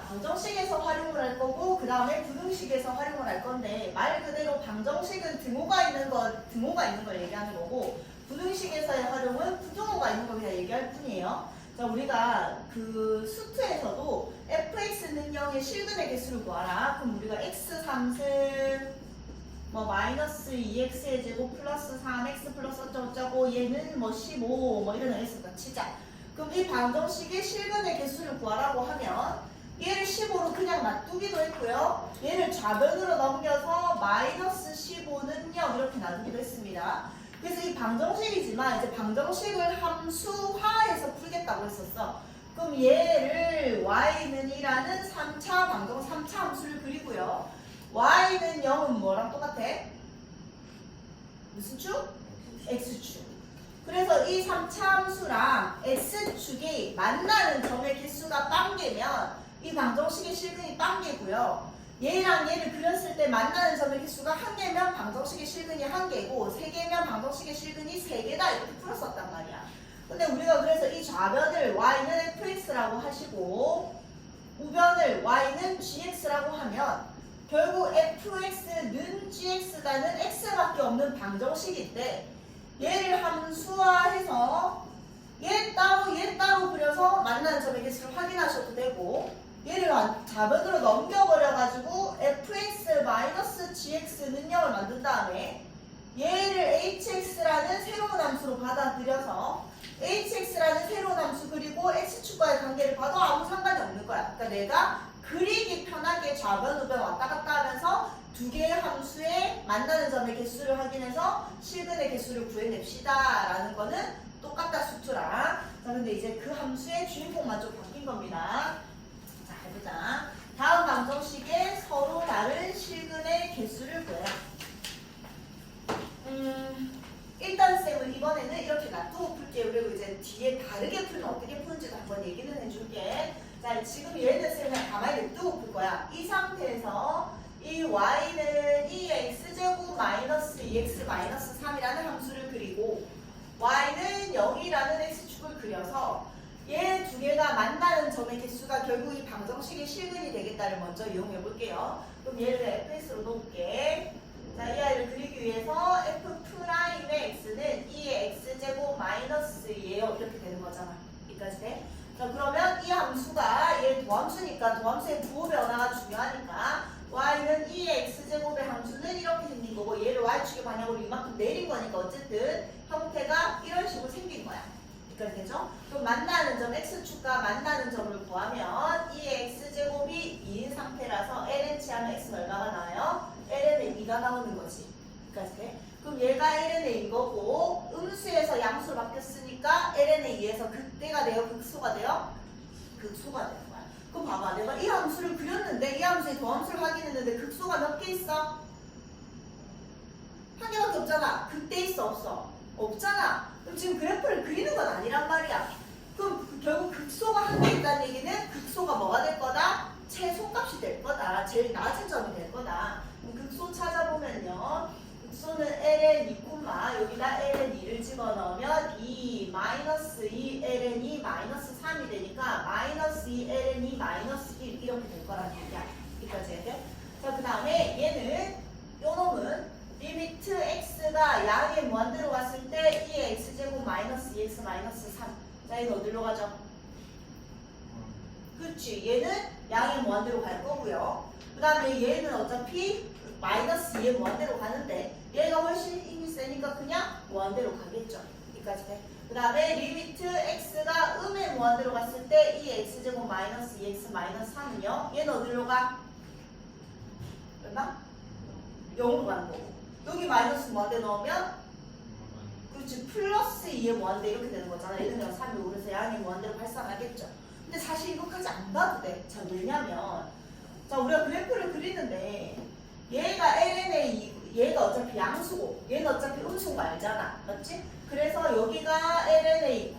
방정식에서 활용을 할 거고 그 다음에 부등식에서 활용을 할 건데 말 그대로 방정식은 등호가 있는 걸 얘기하는 거고 부등식에서의 활용은 부등호가 있는 걸 그냥 얘기할 뿐이에요. 자, 우리가 그 수트에서도 fx는 0의 실근의 개수를 구하라. 그럼 우리가 x 3승 뭐 마이너스 2x의 제곱 플러스 3x 플러스 어쩌고저쩌고 얘는 뭐 15 뭐 이런 거 했으니까 치자. 그럼 이 방정식의 실근의 개수를 구하라고 하면 얘를 15로 그냥 놔두기도 했고요. 얘를 좌변으로 넘겨서 마이너스 15는 0 이렇게 놔두기도 했습니다. 그래서 이 방정식이지만 이제 방정식을 함수화해서 풀겠다고 했었어. 그럼 얘를 y는 2라는 3차 함수를 그리고요. y는 0은 뭐랑 똑같아? 무슨 축? x축. 그래서 이 3차 함수랑 x축이 만나는 점의 개수가 빵개면 이 방정식의 실근이 빵개고요. 얘랑 얘를 그렸을 때 만나는 점의 개수가 1개면 방정식의 실근이 1개고 3개면 방정식의 실근이 3개다 이렇게 풀었었단 말이야. 근데 우리가 그래서 이 좌변을 y는 fx라고 하시고 우변을 y는 gx라고 하면 결국 fx는 gx다는 x밖에 없는 방정식인데 얘를 함수화해서 얘 따로 그려서 만나는 점의 개수를 확인하셔도 되고 얘를 좌변으로 넘겨버려가지고 fx-gx는 0을 만든 다음에 얘를 hx라는 새로운 함수로 받아들여서 hx라는 새로운 함수 그리고 x축과의 관계를 봐도 아무 상관이 없는 거야. 그러니까 내가 그리기 편하게 좌변, 우변 왔다 갔다 하면서 두 개의 함수에 만나는 점의 개수를 확인해서 실근의 개수를 구해냅시다 라는 거는 똑같다 수투랑. 자, 근데 이제 그 함수의 주인공만 좀 바뀐 겁니다. 자, 해보자. 다음 방정식에 서로 다른 실근의 개수를 구해라. 일단 쌤은 이번에는 이렇게 놔두고 풀게요. 그리고 이제 뒤에 다르게 풀면 어떻게 푸는지도 한번 얘기는 해줄게. 자, 지금 얘는 쌤 그냥 가만히 냅두고 풀 거야. 이 상태에서 이 y는 2x제곱 마이너스 2x 마이너스 3이라는 함수를 그리고 y는 0이라는 x축을 그려서 얘 두 개가 만나는 점의 개수가 결국 이 방정식의 실근이 되겠다를 먼저 이용해 볼게요. 그럼 얘를 fx로 놓을게. 자, 이 아이를 그리기 위해서 f'의 x는 2의 x제곱 마이너스 2예요. 이렇게 되는 거잖아. 여기까지 돼? 자, 그러면 이 함수가 얘 도함수니까 도함수의 부호 변화가 중요하니까 y는 2의 x제곱의 함수는 이렇게 생긴 거고 얘를 y축의 방향으로 이만큼 내린 거니까 어쨌든 형태가 이런 식으로 생긴 거야. 여기까지 되죠? 그럼 만나는 점 x축과 만나는 점을 구하면 2의 x제곱이 2인 상태라서 ln 치하면 x는 얼마가 나와요? ln의 2가 나오는 거지. 여기까지 돼? 그럼 얘가 ln의 2인 거고 음수에서 양수로 바뀌었으니까 ln의 2에서 극대가 돼요? 극소가 돼요? 극소가 되는 거야. 그럼 봐봐. 내가 이 함수를 그렸는데 이 함수의 도함수를 확인했는데 극소가 몇 개 있어? 한 개밖에 없잖아. 극대 있어 없어? 없잖아. 그럼 지금 그래프를 그리는 건 아니란 말이야. 그럼 결국 극소가 한 개 있다는 얘기는 극소가 뭐가 될 거다? 최소값이 될 거다. 제일 낮은 점이 될 거다. 그럼 극소 찾아보면요. 극소는 ln 2, 여기다 ln 2를 집어넣으면 2 마이너스 2 ln 2 마이너스 3이 되니까 마이너스 2 ln 2 마이너스 1 이렇게 될 거라는 얘기야. 여기까지 해야 돼? 자, 그 다음에 얘는 요 놈은 리미트 x가 양의 무한대로 갔을 때 2의 x제곱 마이너스 2x 마이너스 3. 자, 얘는 어디로 가죠? 그렇지. 얘는 양의 무한대로 갈 거고요. 그 다음에 얘는 어차피 마이너스 2의 무한대로 가는데 얘가 훨씬 힘이 세니까 그냥 무한대로 가겠죠. 여기까지 돼. 그 다음에 리미트 x가 음의 무한대로 갔을 때 2의 x제곱 마이너스 2x 마이너스 3은요. 얘는 어디로 가? 얼마? 0으로 가는 거고. 여기 마이너스 무한대 넣으면 그렇지 플러스 2의 무한대 이렇게 되는 거잖아. 예를 들면 3이 오르서 양의 무한대로 발산하겠죠. 근데 사실 이것까지 안 봐도 돼. 자, 왜냐면 자, 우리가 그래프를 그리는데 얘가 ln의 2, 얘가 어차피 양수고 얘는 어차피 음수인 거 알잖아. 맞지? 그래서 여기가 ln의 2,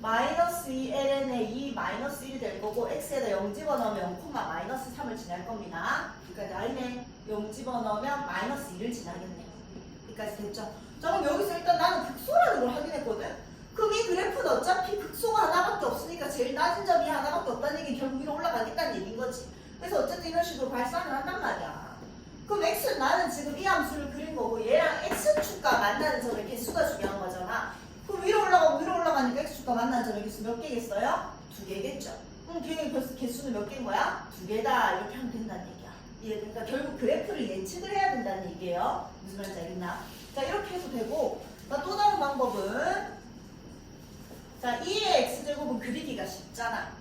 마이너스 2 ln의 2 마이너스 1이 될 거고 x에다 0 집어넣으면 0, 마이너스 3을 지날 겁니다. 그러니까 라인에 0 집어넣으면 마이너스 1을 지나겠네. 여기까지 됐죠? 자, 그럼 여기서 일단 나는 극소라는 걸 확인했거든? 그럼 이 그래프는 어차피 극소가 하나밖에 없으니까 제일 낮은 점이 하나밖에 없다는 얘기는 결국 위로 올라가겠다는 얘기 두 개겠죠. 그럼 개수는 몇 개인 거야? 두 개다. 이렇게 하면 된다는 얘기야. 이해된다? 결국 그래프를 예측을 해야 된다는 얘기예요. 무슨 말인지 알겠나? 자, 이렇게 해도 되고, 또 다른 방법은, 자, 2의 x제곱은 그리기가 쉽잖아.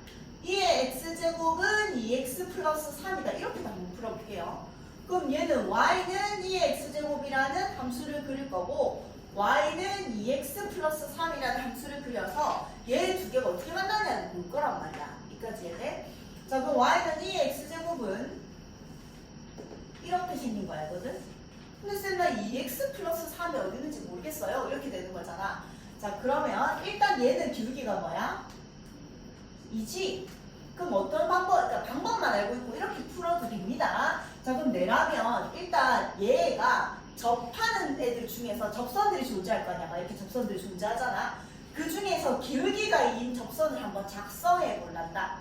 2의 x제곱은 2x 플러스 3이다. 이렇게 한번 풀어볼게요. 그럼 얘는 y는 2의 x제곱이라는 함수를 그릴 거고, y는 2x 플러스 3이라는 함수를 그려서 얘 두 개가 어떻게 만나냐는 볼 거란 말이야. 여기까지 이해돼? 자, 그럼 y는 2의 x제곱은 이렇게 생긴 거 알거든? 근데 쌤나 2x 플러스 3이 어디 있는지 모르겠어요. 이렇게 되는 거잖아. 자, 그러면 일단 얘는 기울기가 뭐야? 2지? 그럼 어떤 그러니까 방법만 알고 있고 이렇게 풀어도 됩니다. 자, 그럼 내라면 일단 얘가 접하는 애들 중에서 접선들이 존재할 거 아니야. 막 이렇게 접선들이 존재하잖아. 그 중에서 기울기가 2인 접선을 한번 작성해 볼란다.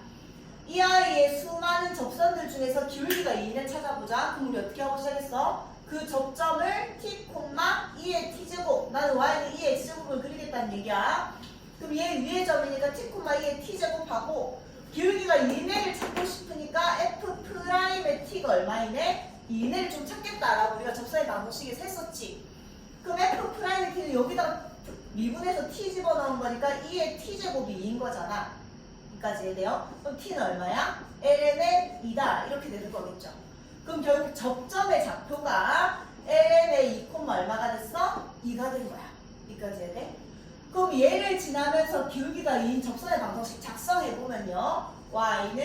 이 아이의 수많은 접선들 중에서 기울기가 2를 찾아보자. 그럼 우리 어떻게 하고 시작했어? 그 접점을 t, 2의 t제곱, 나는 y는 2의 x제곱을 그리겠다는 얘기야. 그럼 얘 위의 점이니까 t, 2의 t제곱하고 기울기가 2내를 찾고 싶으니까 f'의 t가 얼마이네? 2내를 좀 찾겠다라고 우리가 접선의 방정식에 셌었지. 그럼 f'의 t는 여기다가 미분해서 t 집어넣은 거니까 2의 t제곱이 2인 거잖아. 여기까지 해야 돼요. 그럼 t는 얼마야? ln의 2다. 이렇게 되는 거겠죠. 그럼 결국 접점의 좌표가 ln의 2, 얼마가 됐어? 2가 된 거야. 여기까지 해야 돼? 그럼 얘를 지나면서 기울기가 2인 접선의 방정식 작성해보면요. y는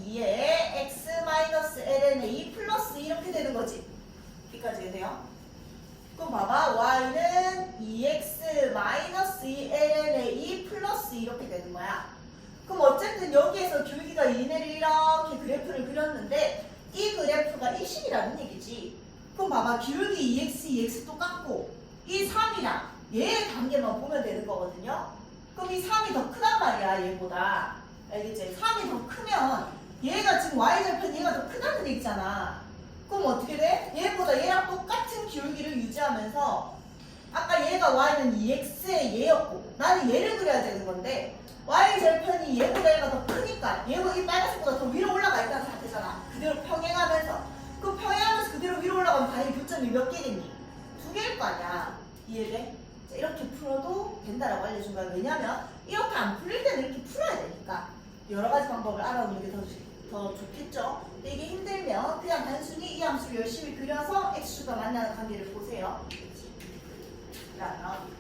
2의 x-ln의 2 플러스 2 이렇게 되는 거지. 여기까지 해야 돼요? 그럼 봐봐. y는 2x-2ln의 2 플러스 2 이렇게 되는 거야. 그럼 어쨌든 여기에서 기울기가 2내를 이렇게 그래프를 그렸는데 이 그래프가 일식이라는 얘기지. 그럼 봐봐. 기울기 2x, 2x 똑같고 이 3이랑 얘의 관계만 보면 되는 거거든요. 그럼 이 3이 더 크단 말이야. 얘보다. 알겠지? 3이 더 크면 얘가 지금 y절편 얘가 더 크다는 얘기잖아. 그럼 어떻게 돼? 얘보다 얘랑 똑같은 기울기를 유지하면서 아까 얘가 y는 2x의 얘였고 나는 얘를 그려야 되는 건데 y절편이 얘보다 얘가 더 크니까 얘가 이 빨간색보다 더 위로 올라가 있다는 상태잖아. 그대로 평행하면서. 그럼 평행하면서 그대로 위로 올라가면 당연히 교점이 몇 개겠니? 2개일 거 아니야. 이해돼? 자, 이렇게 풀어도 된다라고 알려준 거야. 왜냐면 이렇게 안 풀릴 때는 이렇게 풀어야 되니까. 여러 가지 방법을 알아보는 게 더 좋겠죠. 근데 이게 힘들면 그냥 단순히 이 함수를 열심히 그려서 x축과 만나는 관계를 보세요. 그러면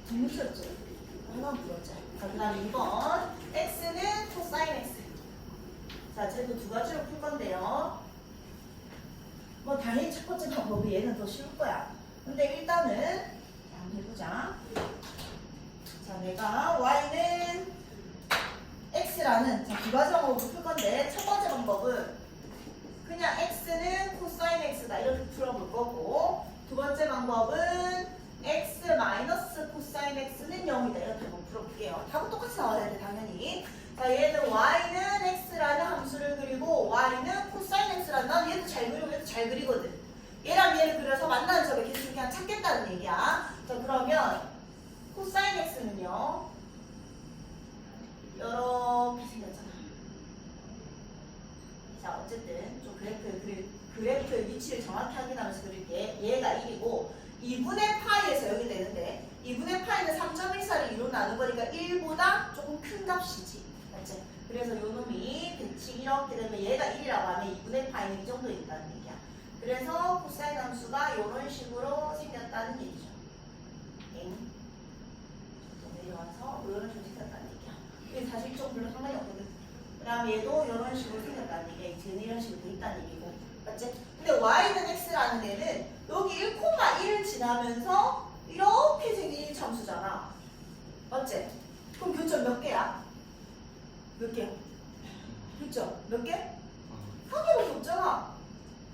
재밌었죠? 하나만 풀었죠. 자, 그 다음에 2번 x는 코사인 x. 자, 쟤도 두 가지로 풀 건데요. 뭐 당연히 첫 번째 방법이 얘는 더 쉬울 거야. 근데 일단은 한번 해보자. 자, 내가 y는 x라는 두 가지 방법으로 풀 건데 첫 번째 방법은 그냥 x는 코사인 x다 이렇게 풀어볼 거고 두 번째 방법은 x 마이너스 코사인 x는 0이다 이렇게 한번 풀어볼게요. 답은 똑같이 나와야 돼 당연히. 자, 얘는 y는 x라는 함수를 그리고 y는 코사인 x라는 난 얘도 잘 그리고 얘도 잘 그리거든. 얘랑 얘를 그려서 만나는 점의 개수를 그냥 찾겠다는 얘기야. 자, 그러면 코사인 x는요 이렇게 생겼잖아. 자, 어쨌든 좀 그래프의 위치를 정확히 확인하면서 그릴게. 얘가 1이고 2분의 파이에서 여기 되는데 2분의 파이는 3.14를 2로 나눈 거니까 1보다 조금 큰 값이지. 맞지? 그래서 요 놈이 대칭 이렇게 되면 얘가 1이라고 하면 2분의 파이는 이 정도 있다는 얘기야. 그래서 코사인 함수가 이런 식으로 생겼다는 얘기죠. 내려와서 이런 식으로 생겼다는 얘기야. 이게 사실 이쪽 별로 상관이 없거든. 그 다음 얘도 이런 식으로 생겼다는 얘기야. 쟤는 이런 식으로 돼 있다는 얘기고. 맞지? 근데 y는 x라는 애는 여기 1,1을 지나면서 이렇게 생긴 1참수잖아. 맞지? 그럼 교점 몇 개야? 몇 개야? 교점 몇 개? 한 개밖에 없잖아.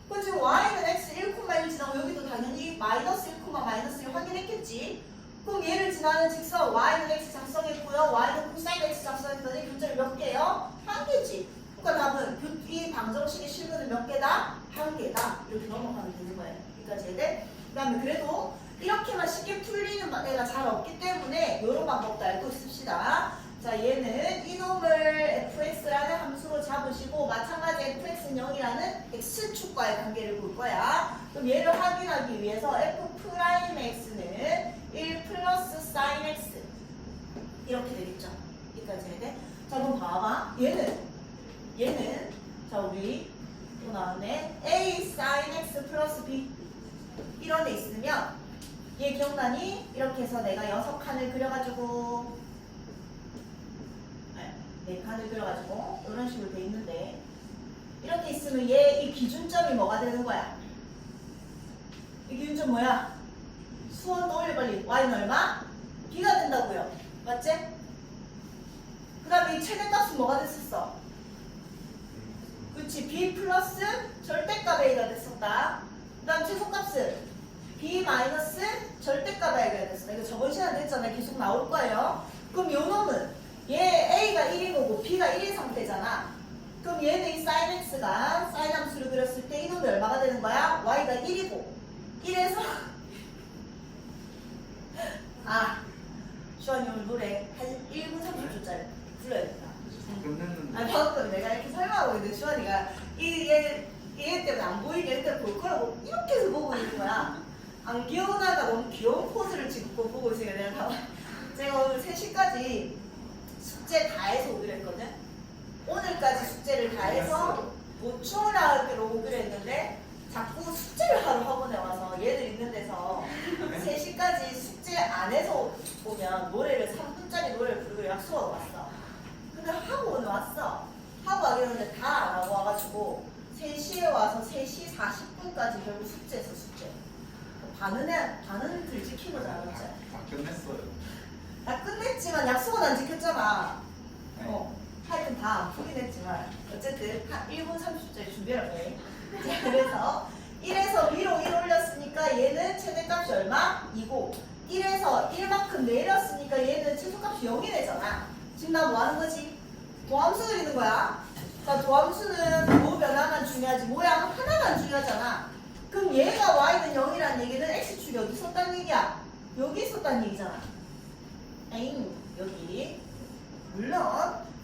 그럼 지금 y는 x 1,1 지나고 여기도 당연히 마이너스 1, 마이너스 1 확인했겠지? 그럼 얘를 지나는 직선 y는 x 작성했고요. y는 코사인 x 작성했더니 교점이 몇 개예요? 한 개지. 그러니까 답은 이 방정식의 실근은 몇 개다? 한 개다. 이렇게 넘어가면 되는 거예요. 여기까지 해야 돼? 그 다음에 그래도 이렇게만 쉽게 풀리는 애가 잘 없기 때문에 이런 방법도 알고 있읍시다. 자, 얘는 이놈을 fx라는 함수로 잡으시고 마찬가지 fx는 0이라는 x축과의 관계를 볼 거야. 그럼 얘를 확인하기 위해서 f'x는 1 플러스 sin x 이렇게 되겠죠. 여기까지 해야 돼. 자, 그럼 봐봐. 얘는 자, 우리 또 나왔네. a sin x 플러스 b 이런 데 있으면 얘 기억나니? 이렇게 해서 내가 6칸을 그려가지고 4칸을 그려가지고 이런 식으로 돼 있는데 이렇게 있으면 얘 이 기준점이 뭐가 되는 거야? 이 기준점 뭐야? 수원 떠올려 빨리. y는 얼마? b가 된다고요. 맞지? 그 다음에 이 최대값은 뭐가 됐었어? 그치, b 플러스 절대값 a가 됐었다. 그 다음 최소값은 b 마이너스 절대값 a가 됐어. 이거 저번 시간에 했잖아요. 계속 나올 거예요. 그럼 요 놈은 얘 a가 1인 거고 b가 1인 상태잖아. 그럼 얘는 이 sin x가 sin 함수를 그렸을 때 이 놈이 얼마가 되는 거야? y가 1이고 1에서 주환이 오늘 노래 한 1분 30초짜리 불러야겠다. 끝냈는데. 방금 내가 이렇게 설명하고 있는데 주환이가 얘 때문에 안 보이게 일단 볼 거라고 이렇게 해서 보고 있는 거야. 안 귀여우나가 너무 귀여운 포즈를 짓고 보고 있으니까 제가 오늘 3시까지 숙제 다 해서 오기로 했거든. 오늘까지 숙제를 다 해서 보충을 하기로 오기로 했는데 자꾸 숙제를 하러 학원에 와서 얘들 있는 데서 3시까지 숙제 안 해서 보면 노래를 3분짜리 노래를 부르기로 약속하고 왔어. 근데 하고 오늘 왔어. 하고 와기로 했는데 다 안 하고 와가지고 3시에 와서 3시 40분까지 결국 숙제했어. 숙제. 반은 들지킨 거잖아. 맞지? 다 끝냈어요. 나 끝냈지만 약속은 안 지켰잖아. 하여튼 다 안 풀긴 했지만 어쨌든 한 1분 30초짜리 준비를 해. 자, 그래서 1에서 위로 1 올렸으니까 얘는 최대값이 얼마? 2고 1에서 1만큼 내렸으니까 얘는 최소값이 0이 되잖아. 지금 나 뭐 하는 거지? 도함수 그리는 거야. 자, 도함수는 뭐 변화만 중요하지 모양 하나만 중요하잖아. 그럼 얘가 y는 0이라는 얘기는 x축이 어디 있었다는 얘기야? 여기 있었다는 얘기잖아. 에잉, 여기. 물론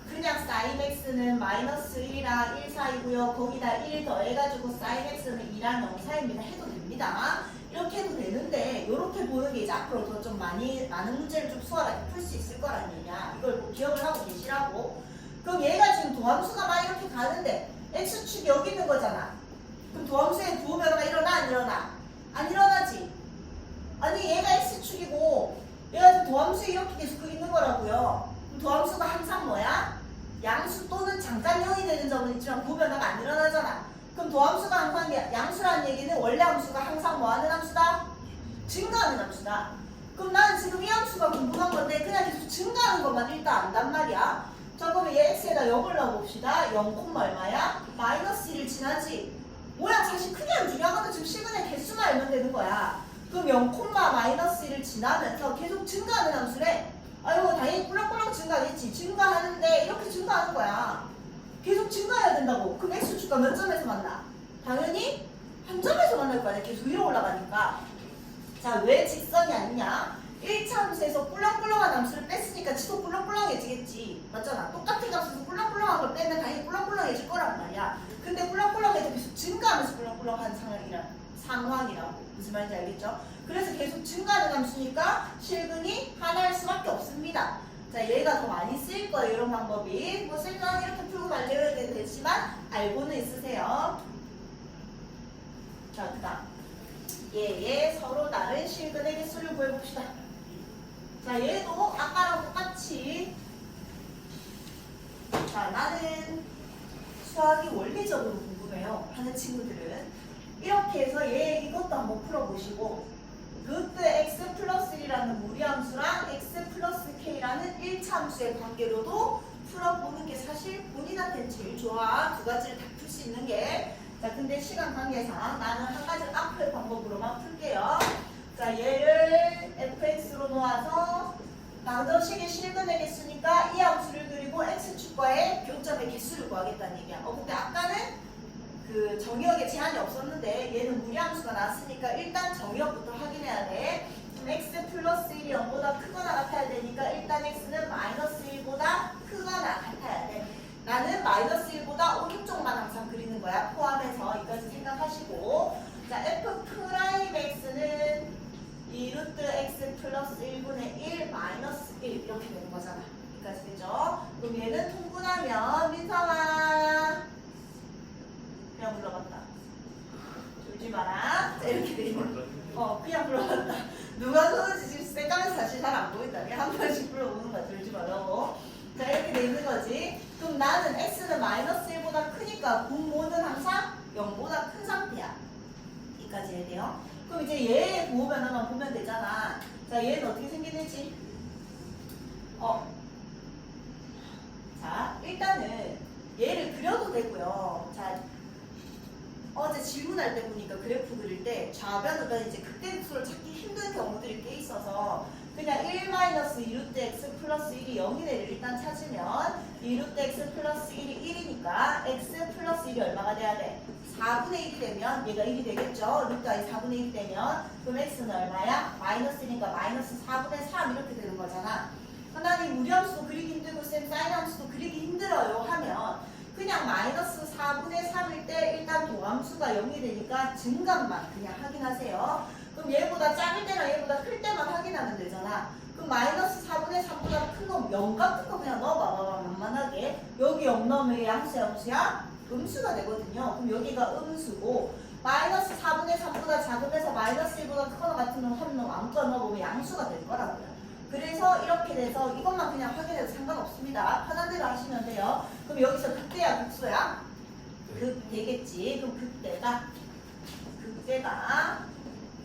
그냥 sin x는 마이너스 1이랑 1 사이고요. 거기다 1 더해가지고 sin x는 2랑 0 사이입니다. 해도 됩니다. 이렇게 해도 되는데 이렇게 보는 게 이제 앞으로 더 좀 많은 문제를 좀 수월하게 풀 수 있을 거라는 얘기야. 이걸 뭐 기억을 하고 계시라고. 그럼 얘가 지금 도함수가 막 이렇게 가는데 x축이 여기 있는 거잖아. 그럼 도함수의 부호 변화가 일어나 안 일어나? 안 일어나지. 아니 얘가 x축이고 얘가 지금 도함수에 이렇게 계속 있는 거라고요. 그럼 도함수가 항상 뭐야? 양수 또는 잠깐 0이 되는 점은 있지만 부호 변화가 안 일어나잖아. 그럼 도함수가 항상 양수라는 얘기는 원래 함수가 항상 뭐 하는 함수다? 증가하는 함수다. 그럼 나는 지금 이 함수가 궁금한 건데 그냥 계속 증가하는 것만 일단 안단 말이야. 자, 그러면 얘 x에다 0을 넣어봅시다. 0, 얼마야? 마이너스 1을 지나지. 모양 사실 크게 안 중요하거든. 지금 실근의 개수만 알면 되는 거야. 그럼 0, 마이너스 1을 지나면서 계속 증가하는 함수래. 아이고 당연히 꿀렁꿀렁 증가하겠지. 증가하는데 이렇게 증가하는 거야. 계속 증가해야 된다고. 그럼 x축과 몇 점에서 만나? 당연히 한 점에서 만날 거 아니야. 계속 위로 올라가니까. 자, 왜 직선이 아니냐? 1차 함수에서 꿀렁꿀렁한 함수를 뺐으니까 지도 꿀렁꿀렁해지겠지. 맞잖아. 똑같은 값에서 꿀렁꿀렁한 걸 빼면 당연히 꿀렁꿀렁해질 거란 말이야. 근데 꿀렁꿀렁해서 계속 증가하면서 꿀렁꿀렁한 상황이라고. 무슨 말인지 알겠죠? 그래서 계속 증가하는 함수니까 실근이 하나일 수밖에 없습니다. 자, 얘가 더 많이 쓰일 거예요. 이런 방법이. 뭐 쓸까 이렇게 풀고 말려야 되지만 알고는 있으세요. 자, 그 다음. 얘 서로 다른 실근의 개수를 구해봅시다. 자, 얘도 아까랑 똑같이. 자, 나는 수학이 원리적으로 궁금해요 하는 친구들은 이렇게 해서 얘 이것도 한번 풀어보시고 루트 x 플러스 1이라는 무리함수랑 x 플러스 k라는 1차 함수의 관계로도 풀어보는 게 사실 본인한테는 제일 좋아. 두 가지를 다 풀 수 있는 게. 자, 근데 시간 관계상 나는 한 가지 앞의 방법으로만 풀게요. 자, 얘를 fx로 놓아서 방정식의 실근의 개수니까 이 함수를 그리고 x축과의 교점의 개수를 구하겠다는 얘기야. 근데 아까는 그 그 정의역에 제한이 없었는데 얘는 무리함수가 나왔으니까 일단 정의역부터 확인해야 돼. x 플러스 1이 0보다 크거나 같아야 되니까 일단 x는 마이너스 1보다 크거나 같아야 돼. 나는 마이너스 1보다 오른쪽만 항상 그리는 거야. 포함해서 이까지 생각하시고. 자, f 프라임 x는 2 루트 x 플러스 1분의 1 마이너스 1 이렇게 되는 거잖아. 여기까지 되죠? 그럼 얘는 통분하면 민성아 그냥 불러봤다. 졸지 마라. 자, 이렇게 되는 그냥 불러봤다. 누가 손을 지금 쌩까면서 사실 잘 안 보인다. 그냥 한 번씩 불러보는 거야. 졸지 말라고. 자, 이렇게 돼 있는 거지. 그럼 나는 x는 마이너스 1보다 크니까 분모는 항상 0보다 큰 상태야. 여기까지 해야 돼요. 그럼 이제 얘의 부호 변화만 보면 되잖아. 자, 얘는 어떻게 생기는지. 자, 일단은 얘를 그려도 되고요. 자, 어제 질문할 때 보니까 그래프 그릴 때 좌변으로 이제 극대수를 찾기 힘든 경우들이 꽤 있어서 그냥 1-2루트 x 플러스 1이 0이래를 일단 찾으면 2루트 x 플러스 1이 1이니까 x 플러스 1이 얼마가 돼야 돼? 4분의 1이 되면 얘가 1이 되겠죠? 루트 i 4분의 1이 되면 그럼 x는 얼마야? 마이너스 1이니까 마이너스 4분의 3 이렇게 되는 거잖아. 하나님 무리함수도 그리기 힘들고 쌤 사인함수도 그리기 힘들어요 하면 그냥 마이너스 4분의 3일 때 일단 도함수가 0이 되니까 증감만 그냥 확인하세요. 그럼 얘보다 작을 때나 얘보다 클 때만 확인하면 되잖아. 그럼 마이너스 4분의 3보다 큰 거 0 같은 거 그냥 넣어봐봐. 만만하게. 여기 0 넣으면 양수야 음수야? 음수가 되거든요. 그럼 여기가 음수고 마이너스 4분의 3보다 작으면서 마이너스 1보다 크거나 같은 놈 한 놈 아무거나 넣어보면 양수가 될 거라고요. 그래서 이렇게 돼서 이것만 그냥 확인해도 상관없습니다. 편한 대로 하시면 돼요. 그럼 여기서 극대야 극소야? 극되겠지. 그럼 극대가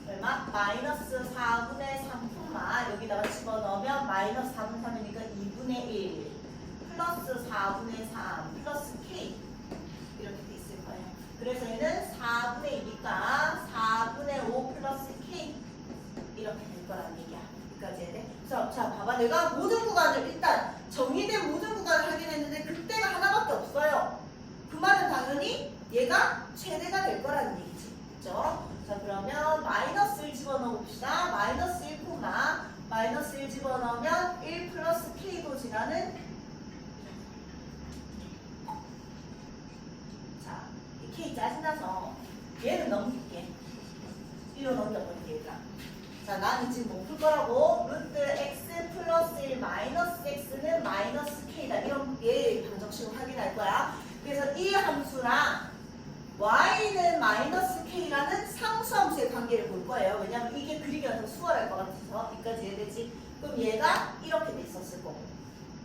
얼마? 마이너스 4분의 3 여기다가 집어넣으면 마이너스 4분의 3이니까 2분의 1 플러스 4분의 3 플러스 k 이렇게 돼 있을 거예요. 그래서 얘는 4분의 2니까 4분의 5 플러스 k 이렇게 될 거라는 얘기야. 여기까지 해야 돼. 자, 봐봐. 내가 모든 구간을 일단 정의된 모든 구간을 확인했는데 극대가 하나밖에 없어요. 그 말은 당연히 얘가 최대가 될 거라는 얘기지. 그죠? 자, 그러면 마이너스를 집어넣어 봅시다. 마이너스 1, 마이너스 1 집어넣으면 1 플러스 k도 지나는 자, 이 k 짜증나서 얘를 넘길게. 이로 넘겨버릴게, 얘들아. 자, 나는 지금 못 풀 거라고. 루트 x 플러스 1 마이너스 x는 마이너스 k다. 이런 얘 방정식을 확인할 거야. 그래서 이 함수랑 y는 마이너스 k라는 상수함수의 관계를 볼 거예요. 왜냐면 이게 그리기가 더 수월할 것 같아서 여기까지 해야되지. 그럼 얘가 이렇게 돼 있었을 거고,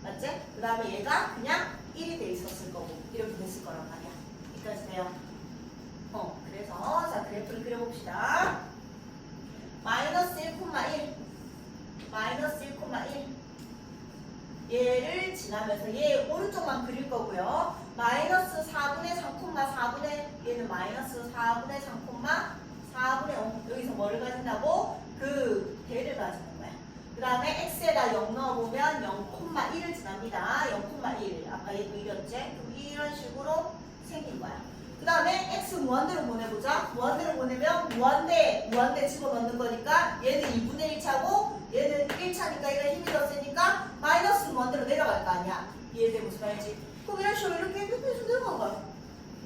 맞지? 그 다음에 얘가 그냥 1이 돼 있었을 거고 이렇게 됐을 거란 말이야. 여기까지 돼요. 그래서 자 그래프를 그려봅시다. 마이너스 1,1 마이너스 1,1 얘를 지나면서 얘 오른쪽만 그릴 거고요. 마이너스 4분의 3,4분의 얘는 마이너스 4분의 3,4분의 5 여기서 뭐를 가진다고? 그 대를 가지는 거야. 그 다음에 x에다 0 넣어보면 0,1을 지납니다. 0,1 아까 얘도 1이었지? 그럼 이런 식으로 생긴 거야. 그 다음에 x 무한대로 보내보자. 무한대로 보내면 무한대 집어넣는 거니까 얘는 2분의 1 차고 얘는 1차니까 얘가 힘이 더 세니까 마이너스 무한대로 내려갈 거 아니야. 이해돼? 무슨 말인지? 그럼 이런 식으로 이렇게 해서 내려간 거야.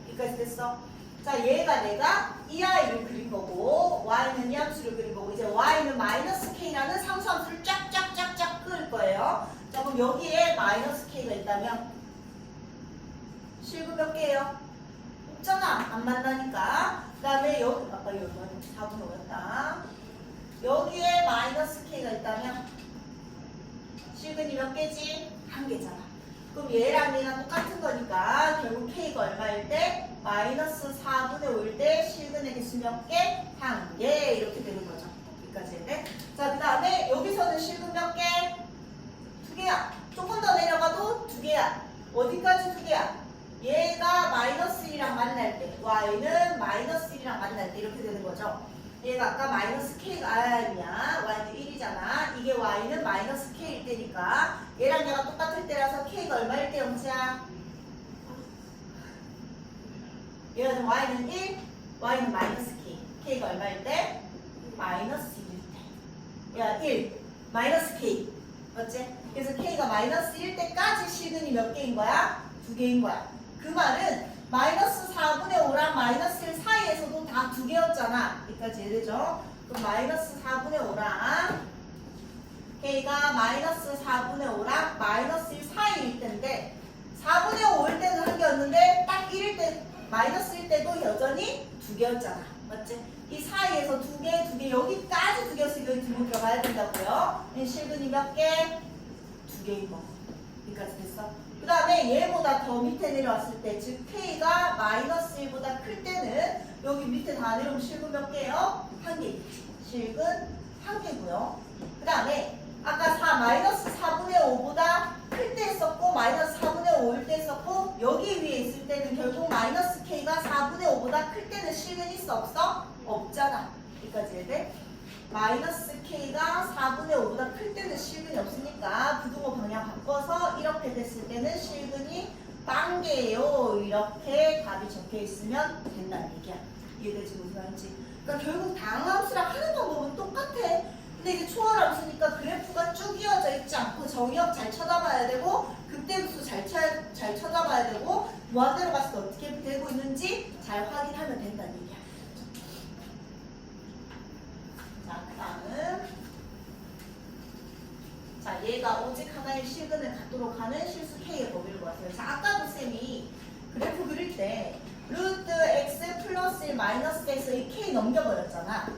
여기까지 됐어. 자, 얘가 내가 이 아이를 그린 거고 y는 이 함수를 그린 거고 이제 y는 마이너스 k라는 상수함수를 쫙쫙쫙쫙 그을 거예요. 자, 그럼 여기에 마이너스 k가 있다면 실구 몇 개예요? 없잖아. 안 만나니까. 그 다음에 여기 아까 여기 4분의 5였다. 여기에 마이너스 k가 있다면 실근이 몇 개지? 한 개잖아. 그럼 얘랑 얘랑 똑같은 거니까 결국 k가 얼마일 때? 마이너스 4분의 5일 때 실근의 개수 몇 개? 한 개. 이렇게 되는 거죠. 여기까지 해야 돼. 자, 그 다음에 여기서는 실근 몇 개? 2개야. 조금 더 내려가도 2개야. 어디까지 2개야? 얘가 마이너스 1이랑 만날 때 y는 마이너스 1이랑 만날 때 이렇게 되는 거죠. 얘가 아까 마이너스 k가 아니야. y는 1이잖아. 이게 y는 마이너스 k일 때니까 얘랑 얘가 똑같을 때라서 k가 얼마일 때 영지야? 얘가 지금 y는 1, y는 마이너스 k. k가 얼마일 때? 마이너스 1일 때. 얘가 1, 마이너스 k. 맞지? 그래서 k가 마이너스 1 때까지 실근이 몇 개인 거야? 2개인 거야. 그 말은 마이너스 4분의 5랑 마이너스 1 사이에서도 다 2개였잖아. 여기까지 이해되죠? 그럼 마이너스 4분의 5랑 k가 마이너스 4분의 5랑 마이너스 1 사이일 텐데 4분의 5일 때는 한 개였는데 딱 1일 때 마이너스 1 때도 여전히 2개였잖아. 맞지? 이 사이에서 2개, 여기까지 2개였으니까 여기 두고 들어가야 된다고요. 실근이 몇 개? 2개인 거. 여기까지 됐어. 그 다음에 얘보다 더 밑에 내려왔을 때, 즉 k가 마이너스 1보다 클 때는 여기 밑에 다 내려오면 실근 몇 개예요? 1개. 실근 1개고요. 그 다음에 아까 마이너스 4분의 5보다 클 때 했었고 마이너스 4분의 5일 때 했었고 여기 위에 있을 때는 결국 마이너스 k가 4분의 5보다 클 때는 실근 있어 없어? 없잖아. 여기까지 해야 돼? 마이너스 k가 4분의 5보다 클 때는 실근이 없으니까 부등호 방향 바꿔서 이렇게 됐을 때는 실근이 빵개예요. 이렇게 답이 적혀 있으면 된다는 얘기야. 이해되지 무슨 말인지? 그러니까 결국 다항함수랑 하는 방법은 똑같아. 근데 이게 초월함수니까 그래프가 쭉 이어져 있지 않고 정의역 잘 쳐다봐야 되고 극대수수 잘 쳐다봐야 되고 무한대로 갔을 때 어떻게 되고 있는지 잘 확인하면 된다는 얘기야. 자, 그 다음은 자, 얘가 오직 하나의 실근을 갖도록 하는 실수 K의 법을 보았어요. 자, 아까도 쌤이 그래프 그릴 때 루트 x 플러스 1 마이너스 x에서 이 K 넘겨버렸잖아.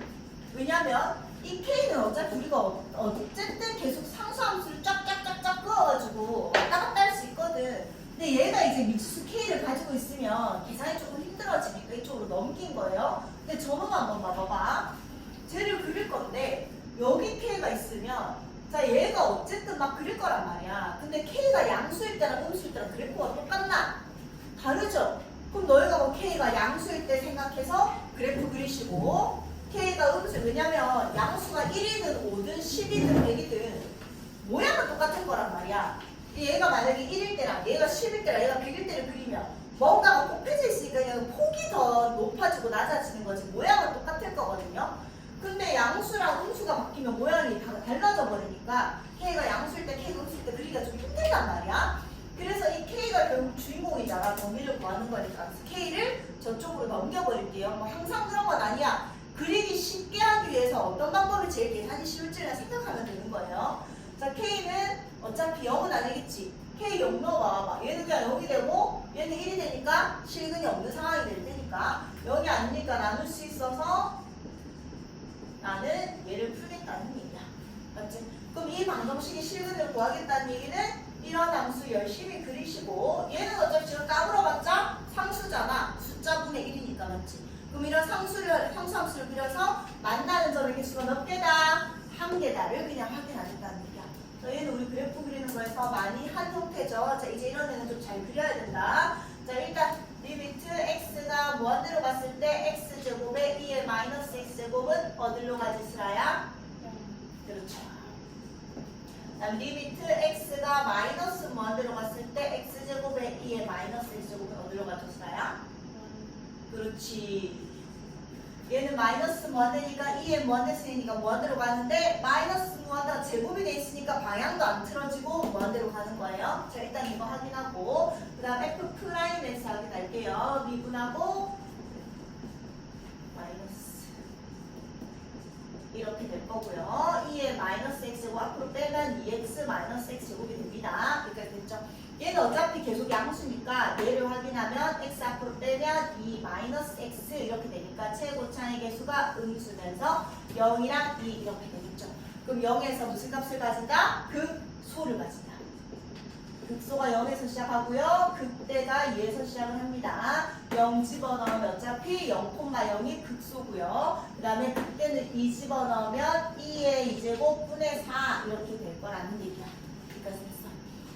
왜냐면 이 K는 어차피 우리가 어쨌든 계속 상수함수를 쫙쫙쫙쫙 그어가지고 왔다 갔다 할 수 있거든. 근데 얘가 이제 미지수 K를 가지고 있으면 계산이 조금 힘들어지니까 이쪽으로 넘긴 거예요. 근데 저놈 한번 봐봐봐. 쟤를 그릴 건데 여기 K가 있으면 자 얘가 어쨌든 막 그릴 거란 말이야. 근데 K가 양수일 때랑 음수일 때랑 그래프가 똑같나? 다르죠? 그럼 너희가 뭐 K가 양수일 때 생각해서 그래프 그리시고 K가 음수, 왜냐면 양수가 1이든 5든 10이든 100이든 모양은 똑같은 거란 말이야. 얘가 만약에 1일 때랑 얘가 10일 때랑 얘가 100일 때를 그리면 뭔가가 곱해져 있으니까 그냥 폭이 더 높아지고 낮아지는 거지. 모양은 똑같을 거거든요. 근데 양수랑 음수가 바뀌면 모양이 다 달라져 버리니까 K가 양수일 때, K가 음수일 때 그리기가 좀 힘들단 말이야. 그래서 이 K가 결국 주인공이잖아. 범위를 구하는 거니까. 그래서 K를 저쪽으로 넘겨버릴게요. 뭐 항상 그런 건 아니야. 그리기 쉽게 하기 위해서 어떤 방법이 제일 계산이 쉬울지를 생각하면 되는 거예요. 자, K는 어차피 0은 아니겠지. K 0 넣어봐봐. 얘는 그냥 0이 되고 얘는 1이 되니까 실근이 없는 상황이 될 테니까 0이 아니니까 나눌 수 있어서 나는 얘를 풀겠다는 얘기야. 맞지? 그럼 이 방정식이 실근을 구하겠다는 얘기는 이런 함수 열심히 그리시고 얘는 어차피 지금 까불어봤자 상수잖아. 숫자분의 1이니까 맞지? 그럼 이런 상수함수를 그려서 만나는 점의 개수가 몇 개다? 한 개다를 그냥 확인하겠다는 얘기야. 얘는 우리 그래프 그리는 거에서 많이 한 형태죠. 자, 이제 이런 애는 좀 잘 그려야 된다. 자, 일단 리미트 x가 무한대로 갔을 때 x제곱에 2의 마이너스 x제곱은 어디로 가지 슬아야? 그렇죠. 다음 리미트 x가 마이너스 무한대로 갔을 때 x제곱에 2의 마이너스 x제곱은 어디로 가죠 슬아야? 그렇지. 얘는 마이너스 무한대니까 2의 무한대수니까 무한대로 가는데 마이너스 무한대가 제곱이 돼 있으니까 방향도 안 틀어지고 무한대로 가는 거예요. 자, 일단 이거 확인하고 그 다음 F'S에서 확인할게요. 미분하고 마이너스 이렇게 될 거고요. 2의 마이너스 x제곱 앞으로 빼면 2x 마이너스 x제곱이 됩니다. 여기까지 됐죠? 얘는 어차피 계속 양수니까 얘를 확인하면 x 앞으로 빼면 2 마이너스 x 이렇게 되니까 최고차의 개수가 음수면서 0이랑 2 이렇게 되겠죠. 그럼 0에서 무슨 값을 가진다? 극소를 가진다. 극소가 0에서 시작하고요. 극대가 2에서 시작을 합니다. 0 집어넣으면 어차피 0,0이 극소고요. 그 다음에 극대는 2 집어넣으면 2의 2제곱 분의 4 이렇게 될 거라는 얘기야. 여기까지 됐어.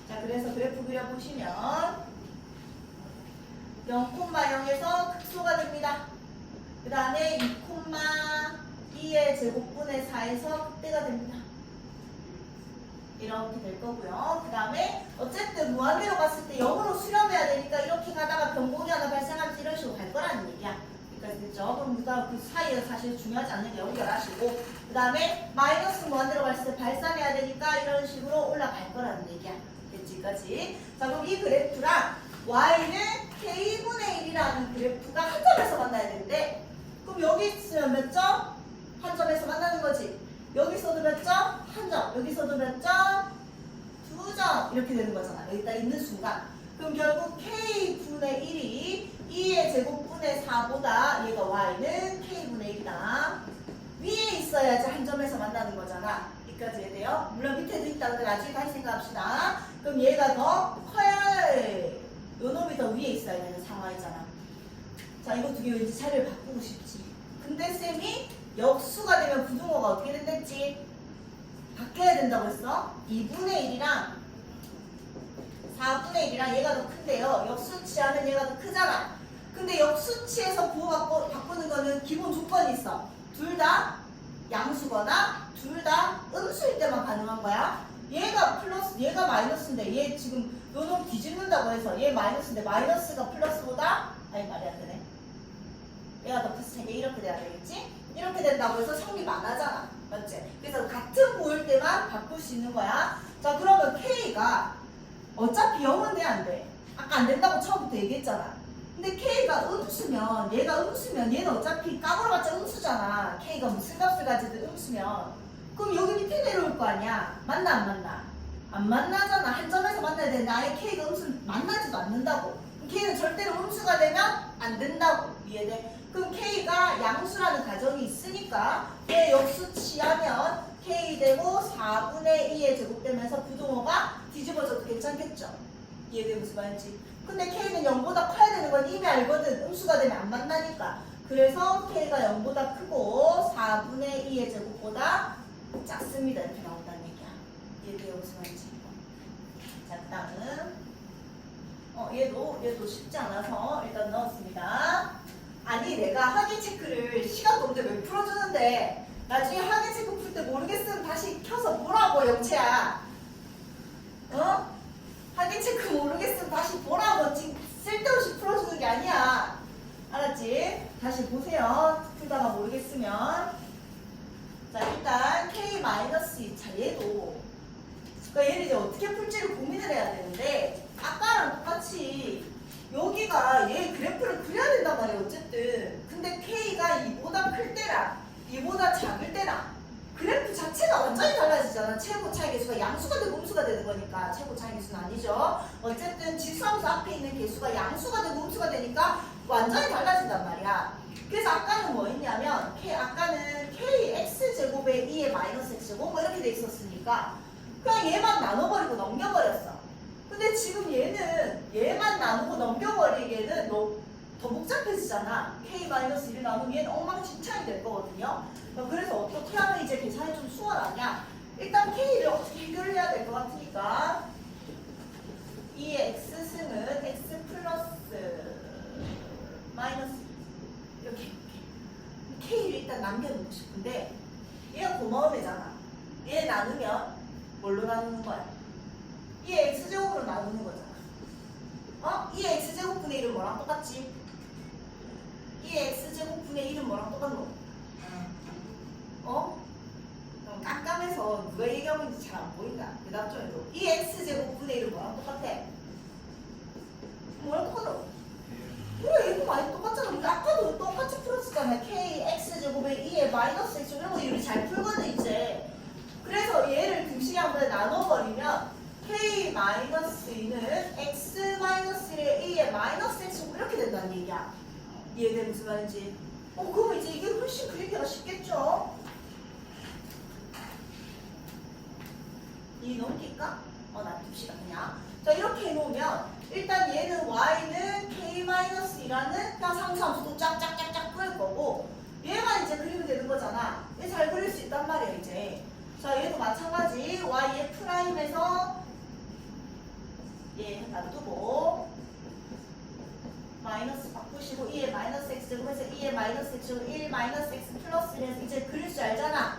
자, 그래서 그래프 그려보시면 0,0에서 극소가 됩니다. 그 다음에 2,2의 2 2의 제곱분의 4에서 극대가 됩니다. 2,2의 이렇게 될 거고요. 그 다음에 어쨌든 무한대로 갔을 때 0으로 수렴해야 되니까 이렇게 가다가 변곡이 하나 발생하면서 이런 식으로 갈 거라는 얘기야. 그러니까 됐죠? 그럼 그 사이에 사실 중요하지 않는 게 연결하시고 그 다음에 마이너스 무한대로 갔을 때 발산해야 되니까 이런 식으로 올라갈 거라는 얘기야. 됐지까지. 자 그럼 이 그래프랑 y는 k분의 1이라는 그래프가 한 점에서 만나야 되는데 그럼 여기 있으면 몇 점? 한 점에서 만나는 거지. 여기서도 몇 점? 한 점. 여기서도 몇 점? 두 점. 이렇게 되는 거잖아. 여기다 있는 순간. 그럼 결국 k분의 1이 2의 제곱분의 4보다 얘가 y는 k분의 1이다. 위에 있어야지 한 점에서 만나는 거잖아. 여기까지 해야 돼요. 물론 밑에도 있다. 근데 나중에 다시 생각합시다. 그럼 얘가 더 커야 해. 요 놈이 더 위에 있어야 되는 상황이잖아. 자, 이거 두 개 왠지 자리를 바꾸고 싶지. 근데 쌤이 역수가 되면 부등호가 어떻게 된댔지? 바뀌어야 된다고 했어? 2분의 1이랑 4분의 1이랑 얘가 더 큰데요. 역수치하면 얘가 더 크잖아. 근데 역수치에서 부호 바꾸는 거는 기본 조건이 있어. 둘 다 양수거나 둘 다 음수일 때만 가능한 거야. 얘가 플러스, 얘가 마이너스인데 얘 지금 요놈 뒤집는다고 해서 얘 마이너스인데 마이너스가 플러스보다 아니 말이 안 되네. 얘가 더 크으니까 이렇게 돼야 되겠지? 이렇게 된다고 해서 성립 안 하잖아. 맞지? 그래서 같은 부호일 때만 바꿀 수 있는 거야. 자 그러면 K가 어차피 0은 돼 안 돼? 아까 안 된다고 처음부터 얘기했잖아. 근데 K가 음수면 얘가 음수면 얘는 어차피 까불어봤자 음수잖아. K가 무슨 값을 가지든 음수면 그럼 여기 밑에 내려올 거 아니야. 맞나 안 맞나? 안 만나잖아. 한 점에서 만나야 되는데 아예 K가 음수 만나지도 않는다고. K는 절대로 음수가 되면 안 된다고. 이해돼? 그럼 K가 양수라는 가정이 있으니까 얘 역수치하면 K 되고 4분의 2에 제곱되면서 부등호가 뒤집어져도 괜찮겠죠? 이해돼 무슨 말인지? 근데 K는 0보다 커야 되는 건 이미 알거든. 음수가 되면 안 만나니까. 그래서 K가 0보다 크고 4분의 2의 제곱보다 작습니다. 이렇게 나온다는 얘기야. 이해돼요 무슨 말인지? 자 그 다음 얘도 쉽지 않아서 일단 넣었습니다. 아니 내가 확인 체크를 시간도 없는데 왜 풀어주는데 나중에 확인 체크 풀 때 모르겠으면 다시 켜서 보라고 영채야. 어? 확인 체크 모르겠으면 다시 보라고. 지금 쓸데없이 풀어주는 게 아니야. 알았지? 다시 보세요. 풀다가 모르겠으면. 자 일단 K-2 자 얘도 그러니까 얘를 이제 어떻게 풀지를 고민을 해야 되는데 아까랑 똑같이 여기가 얘 그래프를 그려야 된단 말이에요. 어쨌든 근데 K가 2보다 클 때랑 2보다 작을 때랑 그래프 자체가 완전히 달라지잖아. 최고 차이 계수가 양수가 되고 음수가 되는 거니까 최고 차이 계수는 아니죠. 어쨌든 지수함수 앞에 있는 계수가 양수가 되고 음수가 되니까 완전히 달라진단 말이야. 그래서 아까는 뭐 했냐면 아까는 KX제곱에 2의 마이너스 X제곱 뭐 이렇게 돼 있었으니까 그냥 얘만 나눠버리고 넘겨버렸어. 근데 지금 얘만 나누고 넘겨버리기에는 더 복잡해지잖아. K-1을 나누면 얘는 엉망진창이 될 거거든요. 그래서 어떻게 하면 이제 계산이 좀 수월하냐? 일단 K를 어떻게 해결해야 될 것 같으니까 이 X승은 X 플러스 마이너스 이렇게 K를 일단 남겨놓고 싶은데 얘가 고마운 애잖아. 얘 나누면 뭘로 나누는 거야? 이 X제곱으로 나누는 거잖아. 이 X제곱분의 1은 뭐랑 똑같지? 이 X제곱분의 1은 뭐랑 똑같노? 그럼 깜깜해서 누가 얘기하고 있는지 잘 안 보인다. 대답 좀 해도. 이 X제곱분의 1은 뭐랑 똑같아? 뭐랑 똑같노? 그래, 이거 많이 똑같잖아. 우리 아까도 똑같이 풀었었잖아. KX제곱에 2의 마이너스 X 이런 거 우리 잘 풀거든, 이제. 그래서 얘를 등식에 한번 나눠버리면 K-2는 X-1의 2의 마이너스 X 이렇게 된다는 얘기야. 이해돼 무슨 말인지? 그럼 이제 이게 훨씬 그리기가 쉽겠죠? 이 넘길까? 놔둡시다 그냥. 자 이렇게 해놓으면 일단 얘는 Y는 K-2라는 그냥 상수함수도 짝짝짝짝 그릴 거고 얘만 이제 그리면 되는 거잖아. 얘 잘 그릴 수 있단 말이야 이제. 자 얘도 마찬가지 Y의 프라임에서 얘 놔두고 마이너스 바꾸시고 2의 마이너스 X제곱 해서 2의 마이너스 X제곱 1 마이너스 X 플러스 이래서 이제 그릴 줄 알잖아.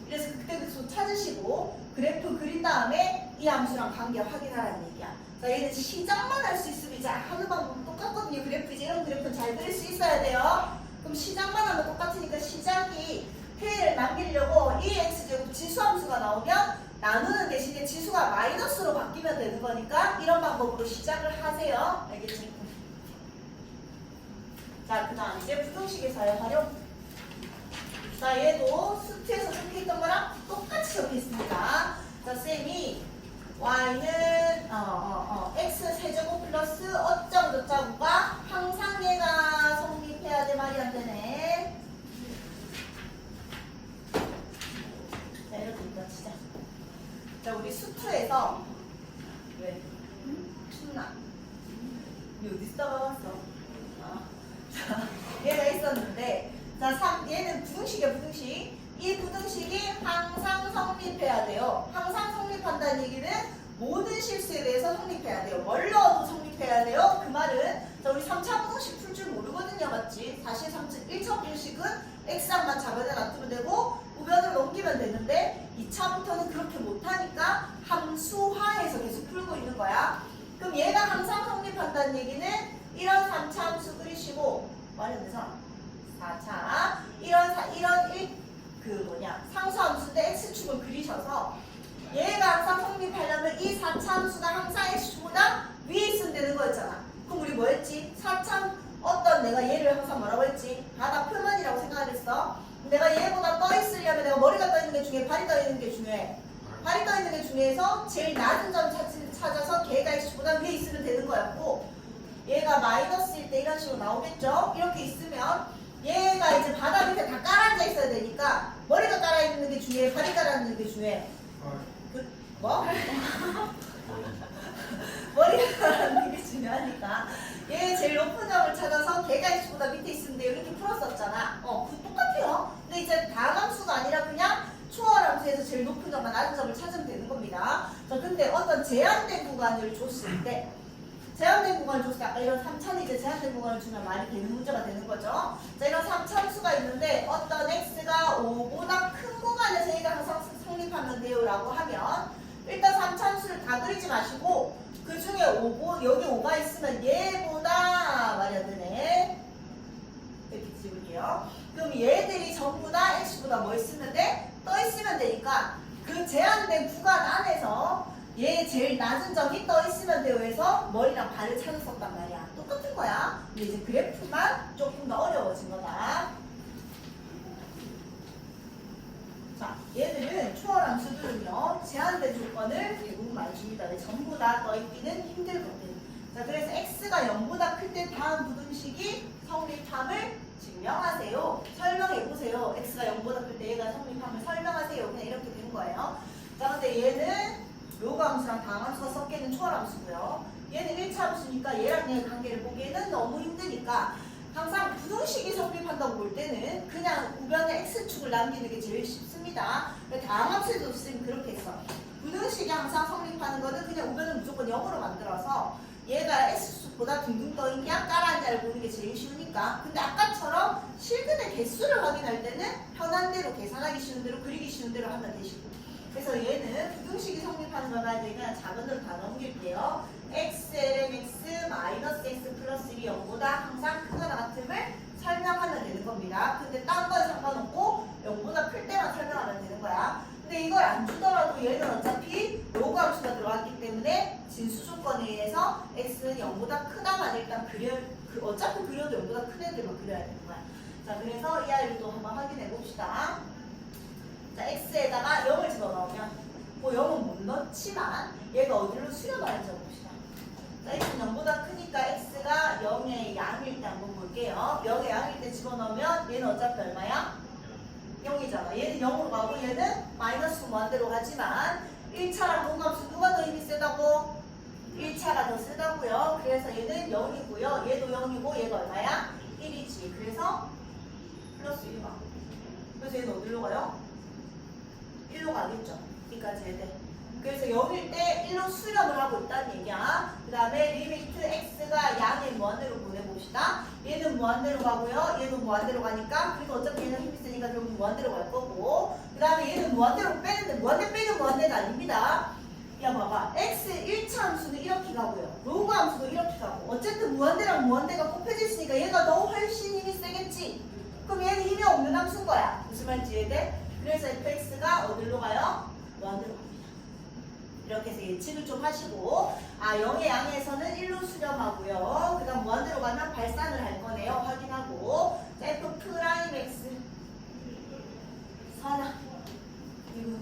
그래서 그때 그 수 찾으시고 그래프 그린 다음에 이 함수랑 관계 확인하라는 얘기야. 자, 얘는 시작만 할 수 있으면 이제 하는 방법은 똑같거든요. 그래프 이제 이런 그래프는 잘 그릴 수 있어야 돼요. 그럼 시작만 하면 똑같으니까 시작이 표현을 남기려고 2x제곱 지수함수가 나오면 나누는 대신에 지수가 마이너스로 바뀌면 되는 거니까 이런 방법으로 시작을 하세요. 알겠지? 자, 그 다음 이제 부등식에서의 활용. 자, 얘도 수트에서 적혀있던 거랑 똑같이 적혀있습니다. 자, 쌤이 y는 x 세제곱 플러스 어쩌고저쩌고가 항상 얘가 성립해야 돼. 말이 안 되네. 자, 이렇게 일단 치자. 자, 우리 수트에서 왜? 춥나? 이 어디서 따라왔어? 자, 얘가 있었는데, 자, 얘는 부등식이야, 부등식. 이 부등식이 항상 성립해야 돼요. 항상 성립한다는 얘기는 모든 실수에 대해서 성립해야 돼요. 뭘 넣어도 성립해야 돼요. 그 말은, 자, 우리 3차 부등식 풀 줄 모르거든요, 맞지? 사실 1차 부등식은 x항만 잡아내 놔두면 되고, 우변으로 넘기면 되는데, 2차부터는 그렇게 못하니까 함수화해서 계속 풀고 있는 거야. 그럼 얘가 항상 성립한다는 얘기는 이런 3차 함수 그리시고, 말이 안 되잖아. 4차 이런 상수함수인데 x축을 그리셔서 얘가 항상 성립하려면 이 4차 함수가 항상 x축보다 위에 있으면 되는 거였잖아. 그럼 우리 뭐 했지? 4차 어떤 내가 얘를 항상 뭐라고 했지? 바다 표면이라고 생각을 했어. 내가 얘보다 떠 있으려면 내가 머리가 떠 있는 게 중요해? 발이 떠 있는 게 중요해? 발이 떠 있는 게 중요해서 제일 낮은 점 찾아서 걔가 x축보다 위에 있으면 되는 거였고, 얘가 마이너스일 때 이런 식으로 나오겠죠? 이렇게 있으면 얘가 이제 바다 밑에 다 깔아앉아 있어야 되니까 머리가 깔아있는 게 중요해? 발이 깔아있는 게 중요해? 뭐? 머리가 깔아있는 게 중요하니까 얘 제일 높은 점을 찾아서 걔가 x보다 밑에 있으면 돼. 이렇게 풀었었잖아. 그 똑같아요. 근데 이제 다함수가 아니라 그냥 초월함수에서 제일 높은 점과 낮은 점을 찾으면 되는 겁니다. 자, 근데 어떤 제한된 구간을 줬을 때 제한된 구간을 줬을 때 아까 이런 3차는 이제 제한된 구간을 주면 말이 되는 문제가 되는 거죠. 자, 이런 3차함수가 있는데 어떤 x가 5보다 큰 구간에서 얘가 항상 성립하면 돼요 라고 하면 일단 3차함수를 다 그리지 마시고 그 중에 여기 5가 있으면 얘보다 말이 안 되네. 이렇게 지울게요. 그럼 얘들이 전부 다 x보다 뭐 있으면 돼? 떠 있으면 되니까 그 제한된 구간 안에서 얘 제일 낮은 점이 떠 있으면 돼요 해서 머리랑 발을 찾았었단 말이야. 똑같은 거야. 근데 이제 그래프만 조금 더 어려워진 거다. 자, 얘들은 초월함수들은요 제한된 조건을 대부분 많이 줍니다. 전부 다 떠 있기는 힘들거든. 자, 그래서 x가 0보다 클 때 다음 부등식이 성립함을 증명하세요. 설명해보세요. x가 0보다 클 때 얘가 성립함을 설명하세요. 그냥 이렇게 되는 거예요. 자, 근데 얘는 요거 함수랑 다음 함수가 섞여 있는 초월함수고요. 얘는 1차 함수니까 얘랑 얘의 관계를 보기에는 너무 힘드니까 항상 부등식이 성립한다고 볼 때는 그냥 우변에 x축을 남기는 게 제일 쉽습니다. 다음 함수에도 쌤이 그렇게 했어. 부등식이 항상 성립하는 거는 그냥 우변을 무조건 0으로 만들어서 얘가 x축보다 둥둥 떠있냐 깔아앉냐를 보는 게 제일 쉬우니까. 근데 아까처럼 실근의 개수를 확인할 때는 편한 대로 계산하기 쉬운 대로 그리기 쉬운 대로 하면 되시고, 그래서 얘는 부등식이 성립하는 거나 그냥 작은 걸 다 넘길게요. x ln x 마이너스 x 플러스 1이 0보다 항상 크거나 같음을 설명하면 되는 겁니다. 근데 딴 건 상관없고 0보다 클 때만 설명하면 되는 거야. 근데 이걸 안 주더라도 얘는 어차피 로그 함수가 들어갔기 때문에 진수 조건에 의해서 x는 0보다 크다만 일단 어차피 그려도 0보다 큰 애들만 그려야 되는 거야. 자, 그래서 이 아이를 또 한번 확인해 봅시다. 자, x에다가 0을 집어넣으면 뭐 0은 못 넣지만 얘가 어디로 수렴하는지 적어봅시다. 자, x는 0보다 크니까 x가 0의 양일 때 한번 볼게요. 0의 양일 때 집어넣으면 얘는 어차피 얼마야? 0이잖아. 얘는 0으로 가고 얘는 마이너스 무한대로 가지만 1차랑 동함수 누가 더 힘이 세다고? 1차가 더 세다고요. 그래서 얘는 0이고요. 얘도 0이고 얘가 얼마야? 1이지. 그래서 플러스 1가. 그래서 얘는 어디로 가요? 1로 가겠죠. 여기까지 해야 돼. 그래서 0일 때 1로 수렴을 하고 있다는 얘기야. 그 다음에 리미트 x가 양의 무한대로 보내봅시다. 얘는 무한대로 가고요. 얘는 무한대로 가니까 그리고 어차피 얘는 힘이 세니까 결국 무한대로 갈 거고 그 다음에 얘는 무한대로 빼는데 무한대 빼는 무한대는 아닙니다. 야 봐봐. x 1차 함수는 이렇게 가고요. 로그 함수도 이렇게 가고 어쨌든 무한대랑 무한대가 곱해져 있으니까 얘가 너 훨씬 힘이 세겠지. 그럼 얘는 힘이 없는 함수인 거야. 무슨 말인지 이해돼? 그래서 fx가 어디로 가요? 무한대로 갑니다. 이렇게 해서 예측을 좀 하시고 0의 양에서는 1로 수렴하고요. 그 다음 무한대로 가면 발산을 할 거네요. 확인하고 자, f 프라임 x 사나 이거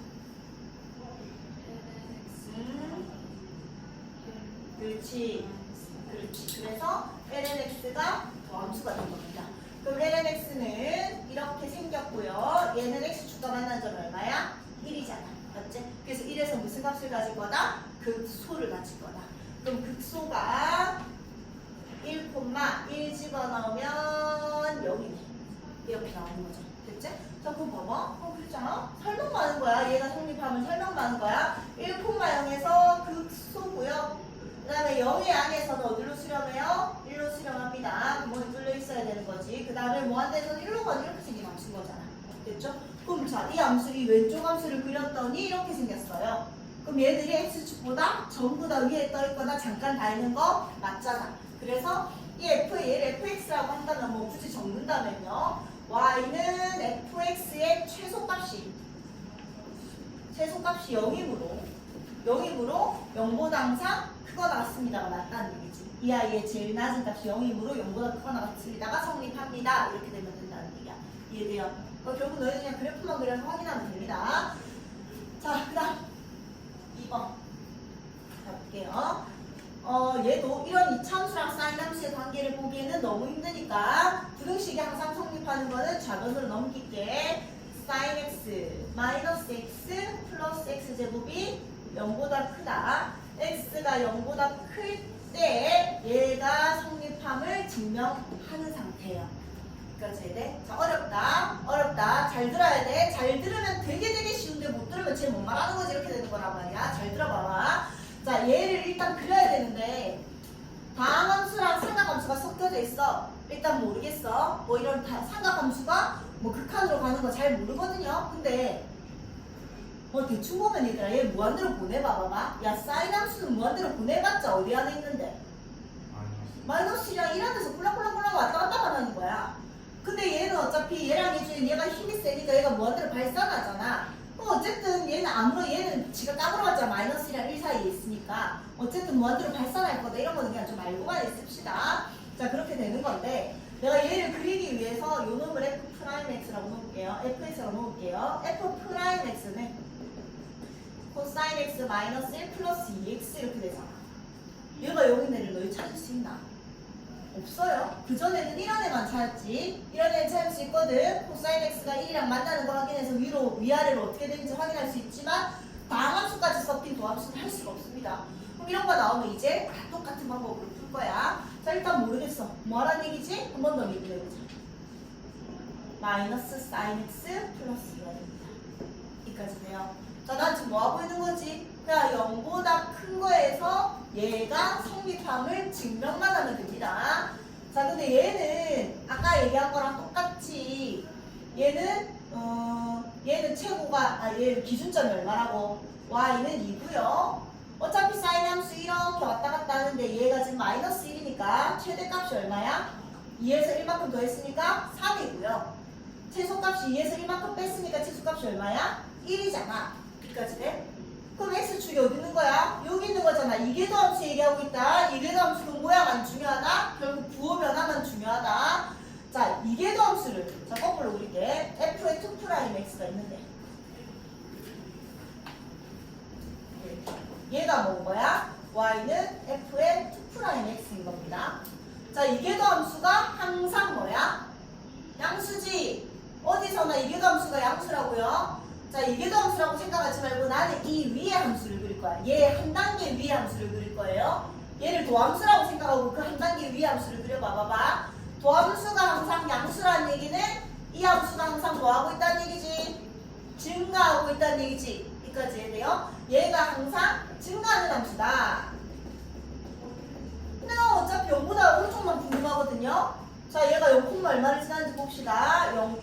그렇지. 그래서 lnx가 더함수가 된 겁니다. 그럼 lnx는 이렇게 생겼고요. 얘는 x축과 만난 점 얼마야? 1이잖아. 맞지? 그래서 1에서 무슨 값을 가질 거다? 극소를 가질 거다. 그럼 극소가 1,1 집어넣으면 0이네. 이렇게 나오는 거죠. 됐지? 자, 그럼 봐봐. 그렇잖아. 설명만 하는 거야. 얘가 성립하면 설명만 하는 거야. 1,0에서 극소고요. 그 다음에 0의 안에서는 어디로 수렴해요? 1로 수렴합니다. 구멍이 뚫려 있어야 되는 거지. 그 다음에 무한대에서는 1로 가는 이렇게 생긴 함수인 거잖아. 됐죠? 그럼 자, 이 함수, 이 왼쪽 함수를 그렸더니 이렇게 생겼어요. 그럼 얘들이 x축보다 전부 다 위에 떠있거나 잠깐 다 있는 거 맞잖아. 그래서 이 얘를 fx라고 한다면 뭐 굳이 적는다면요. y는 fx의 최소값이 0이므로 0보다 항상 크거나 같습니다가 맞다는 얘기지. 이 아이의 제일 낮은 값이 0이므로 0보다 크거나 같습니다가 성립합니다. 이렇게 되면 된다는 얘기야. 이해돼요? 결국 너희들 그냥 그래프만 그려서 확인하면 됩니다. 자, 그 다음 2번 가볼게요. 얘도 이런 이차함수랑 사인함수의 관계를 보기에는 너무 힘드니까 부등식이 항상 성립하는 거는 좌변으로 넘길게. sin x 마이너스 x 플러스 x 제곱이 0보다 크다. x가 0보다 클 때 얘가 성립함을 증명하는 상태예요. 여기까지 해야 돼? 자, 어렵다. 잘 들어야 돼. 잘 들으면 되게 쉬운데 못 들으면 쟤 못 말하는 거지. 이렇게 되는 거란 말이야. 잘 들어봐봐. 자, 얘를 일단 그려야 되는데 다항함수랑 삼각함수가 섞여져 있어. 일단 모르겠어. 뭐 이런 삼각함수가 뭐 극한으로 가는 거 잘 모르거든요. 근데 대충 보면 얘들아 얘 무한대로 보내봐봐. 야, 사인함수는 무한대로 보내봤자 어디 안에 있는데? 마이너스랑 1 안에서 콜랑콜랑 왔다 갔다 하는 거야. 근데 얘는 어차피 얘랑 얘가 힘이 세니까 얘가 무한대로 발산하잖아. 어쨌든 얘는 지가 까불어봤자 마이너스랑 1 사이에 있으니까 어쨌든 무한대로 발산할 거다. 이런 거는 그냥 좀 알고만 있읍시다. 자, 그렇게 되는 건데 내가 얘를 그리기 위해서 요 놈을 f'x라고 놓을게요. fx라고 놓을게요. f'x는 코사인 x 마이너스 1 플러스 2x 이렇게 되잖아. 얘가 여기 있는 애를 너희 찾을 수 있나? 없어요. 그전에는 이런 애만 찾았지. 이런 애를 찾을 수 있거든. 코사인 x가 1이랑 만나는 거 확인해서 위아래로 어떻게 되는지 확인할 수 있지만 다항함수까지 섞인 도함수는 할 수가 없습니다. 그럼 이런 거 나오면 이제 다 똑같은 방법으로 풀 거야. 자, 일단 모르겠어. 뭐하란 얘기지? 한 번 더 얘기해보자. 마이너스 사인 x 플러스 2가 됩니다. 여기까지 돼요. 자, 난 지금 뭐 하고 있는 거지? 그냥 0보다 큰 거에서 얘가 성립함을 증명만 하면 됩니다. 자, 근데 얘는 아까 얘기한 거랑 똑같이 얘는 최고가 얘 기준점이 얼마라고? y는 2고요. 어차피 사인 함수 이렇게 왔다 갔다 하는데 얘가 지금 마이너스 1이니까 최대값이 얼마야? 2에서 1만큼 더했으니까 3이고요. 최소값이 2에서 1만큼 뺐으니까 최소값이 얼마야? 1이잖아. 여기까지 돼? 그럼 x축이 어디 있는 거야? 여기 있는 거잖아. 이계도함수 얘기하고 있다. 이계도함수는 모양 안 중요하다. 결국 부호 변화만 중요하다. 자, 이계도함수를 거꾸로 그릴게. f의 2'x가 있는데 얘가 뭔 거야? y는 f의 2'x인 겁니다. 자, 이계도함수가 항상 뭐야? 양수지. 어디서나 이계도함수가 양수라고요. 자, 이계도함수라고 생각하지 말고 나는 이 위의 함수를 그릴 거야. 얘 한 단계 위의 함수를 그릴 거예요. 얘를 도함수라고 생각하고 그 한 단계 위의 함수를 그려봐봐. 도함수가 항상 양수라는 얘기는 이 함수가 항상 뭐 하고 있다는 얘기지? 증가하고 있다는 얘기지. 여기까지 해야 돼요. 얘가 항상 증가하는 함수다. 근데 어차피 0보다 오른쪽만 궁금하거든요. 자, 얘가 0, 얼마를 지나는지 봅시다. 0,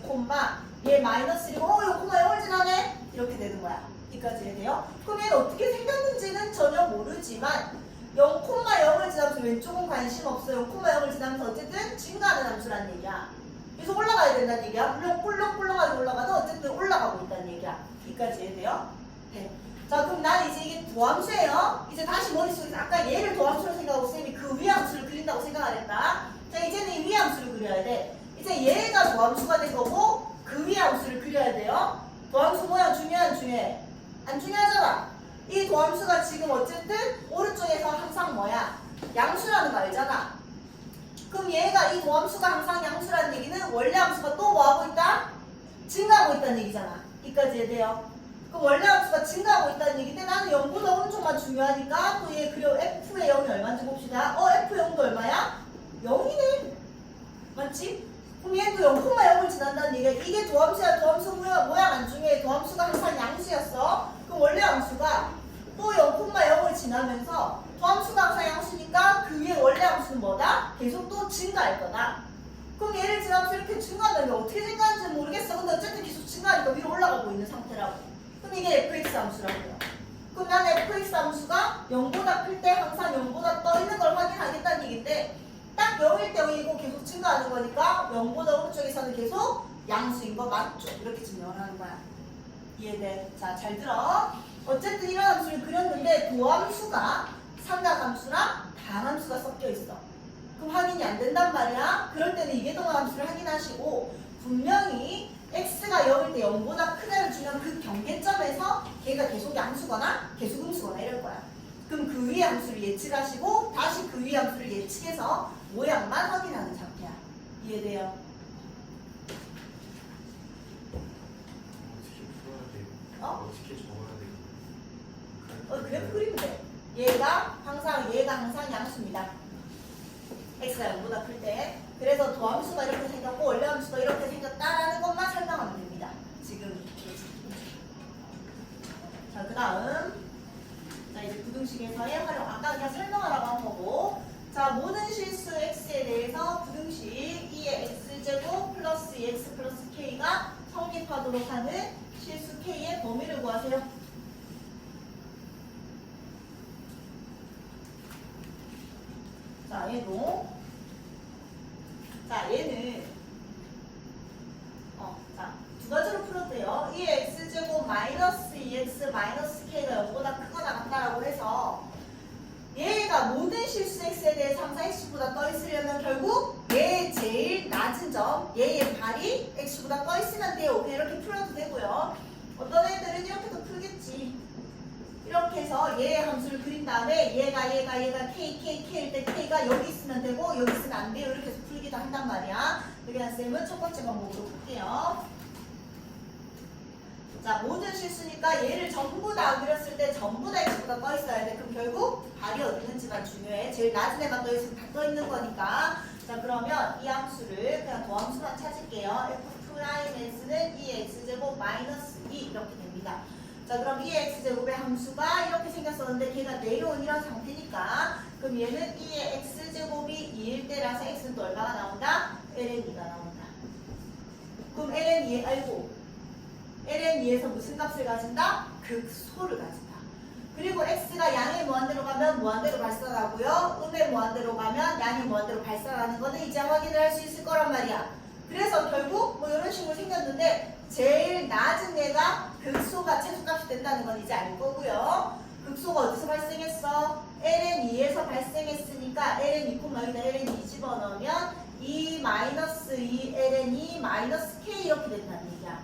얘 마이너스 1이고 0,0을 지나네? 이렇게 되는 거야. 여기까지 해야 돼요. 그럼 얘는 어떻게 생겼는지는 전혀 모르지만 0,0을 지나면서 왼쪽은 관심 없어요. 0,0을 지나면서 어쨌든 증가하는 함수라는 얘기야. 그래서 올라가야 된다는 얘기야. 물론 꿀렁꿀렁하게 올라가도 어쨌든 올라가고 있다는 얘기야. 여기까지 해야 돼요. 네. 자, 그럼 난 이제 이게 도함수예요. 이제 다시 머릿속에서 아까 얘를 도함수로 생각하고 쌤이 그 위 함수를 그린다고 생각을 했다. 자, 이제는 이 위 함수를 그려야 돼. 이제 얘가 도함수가 된 거고 그 위 함수를 그려야 돼요. 도함수 모양 중요해 안 중요해? 안 중요하잖아. 이 도함수가 지금 어쨌든 오른쪽에서 항상 뭐야? 양수라는 거 알잖아. 그럼 얘가 이 도함수가 항상 양수라는 얘기는 원래 함수가 또 뭐하고 있다? 증가하고 있다는 얘기잖아. 여기까지 해야 돼요. 그럼 원래 함수가 증가하고 있다는 얘기인데 나는 0보다 오른쪽만 중요하니까 또 얘 그려 f의 0이 얼마인지 봅시다. f0도 얼마야? 0이네. 맞지? 그럼 얘도 0,0을 지난다는 얘기야. 이게 도함수야. 도함수 모양 안 중요해. 도함수가 항상 양수였어. 그럼 원래 함수가 또 0,0을 지나면서 도함수가 항상 양수니까 그 위에 원래 함수는 뭐다? 계속 또 증가할 거다. 그럼 얘를 지나면서 이렇게 증가하면 어떻게 증가하는지 모르겠어. 근데 어쨌든 계속 증가하니까 위로 올라가고 있는 상태라고. 그럼 이게 fx 함수라고요. 그럼 난 fx 함수가 0보다 클 때 항상 0보다 떠 있는 걸 확인하겠다는 얘기인데 딱 0일 때 0이고 계속 증가하는 거니까 0보다 오른쪽에서는 계속 양수인 거 맞죠? 이렇게 증명을 하는 거야. 이해돼? 자, 잘 들어. 어쨌든 이런 함수를 그렸는데 도함수가 삼각함수랑 다함수가 섞여 있어. 그럼 확인이 안 된단 말이야. 그럴 때는 이계동함수를 확인하시고 분명히 x가 0일 때 0보다 큰 애를 주면 그 경계점에서 걔가 계속 양수거나 계속 음수거나 이럴 거야. 그럼 그 위의 함수를 예측하시고 다시 그 위의 함수를 예측해서 모양만 확인하는 상태야. 이해돼요? 어떻게 풀어야 돼? 어? 어떻게 적어야 돼? 그래프 그리면 돼. 얘가 항상 양수입니다. x가 0보다 클 때. 그래서 도함수가 이렇게 생겼고 원래 함수가 이렇게 생겼다라는 것만 설명하면 됩니다. 지금. 자, 그 다음. 자, 이제 부등식에서의 활용. 아까 그냥 설명하라고 한 거고. 자, 모든 실수 x에 대해서 부등식 2의 x제곱 플러스 2x 플러스 k가 성립하도록 하는 실수 k의 범위를 구하세요. 자, 얘도. 자, 얘는 자, 두 가지로 풀어도 돼요. 2의 x제곱 마이너스 2x 마이너스 k가 0보다 크거나 같다라고 해서 얘가 모든 실수 x에 대해서 항상 x보다 떠 있으려면 결국 얘의 제일 낮은 점, 얘의 발이 x보다 떠 있으면 돼요. 그냥 이렇게 풀어도 되고요. 어떤 애들은 이렇게도 풀겠지. 이렇게 해서 얘의 함수를 그린 다음에 얘가 k일 때 k가 여기 있으면 되고 여기 있으면 안 돼요. 이렇게 해서 풀기도 한단 말이야. 그냥 쌤은 첫 번째 방법으로 풀게요. 자, 모든 실수니까 얘를 전부 다 그렸을 때 전부 다 x보다 떠 있어야 돼. 그럼 결국 발이 어디 있는지만 중요해. 제일 낮은 애만 떠 있으면 다 떠 있는 거니까. 자, 그러면 이 함수를 그냥 도함수만 찾을게요. f's는 2x제곱 마이너스 2 이렇게 됩니다. 자, 그럼 2x제곱의 함수가 이렇게 생겼었는데 걔가 내려온 이런 상태니까 그럼 얘는 2의 x제곱이 2일 때라서 x는 또 얼마가 나온다? ln2가 나온다. 그럼 ln2에서 무슨 값을 가진다? 극소를 가진다. 그리고 x가 양의 무한대로 가면 무한대로 발산하고요. 음의 무한대로 가면 양이 무한대로 발산하는 거는 이제 확인을 할 수 있을 거란 말이야. 그래서 결국 뭐 이런 식으로 생겼는데 제일 낮은 애가 극소가 최소값이 된다는 건 이제 알 거고요. 극소가 어디서 발생했어? ln2에서 발생했으니까 ln2, 여기다 ln2 집어넣으면 2 마이너스 2 ln2 마이너스 k 이렇게 된다는 얘기야.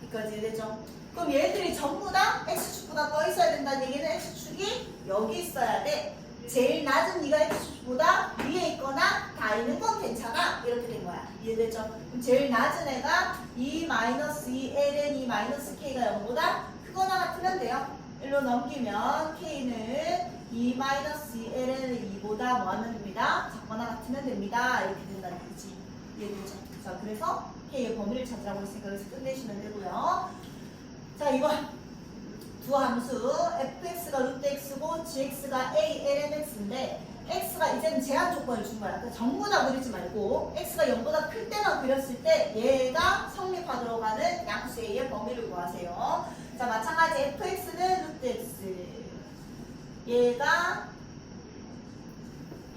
여기까지 되죠? 그럼 얘들이 전부 다 x축보다 떠 있어야 된다는 얘기는 x축이 여기 있어야 돼. 제일 낮은 네가 x축보다 위에 있거나 다 있는 건 괜찮아. 이렇게 된 거야. 이해되죠? 그럼 제일 낮은 애가 2 마이너스 2 ln2 마이너스 k가 0보다 크거나 같으면 돼요. 일로 넘기면 k는 2 마이너스 2 ln2보다 뭐 하면 됩니다? 작거나 같으면 됩니다. 이렇게 된다는 얘기지. 이해되죠? 자, 그래서 k의 범위를 찾으라고 했으니까 여기서 끝내시면 되고요. 자, 이거 두 두 함수 fx가 루트 x고 gx가 a ln x인데 x가 이제는 제한 조건을 준 거야. 그러니까 전부 다 그리지 말고 x가 0보다 클 때만 그렸을 때 얘가 성립하도록 하는 양수 a의 범위를 구하세요. 자, 마찬가지 fx는 루트 x.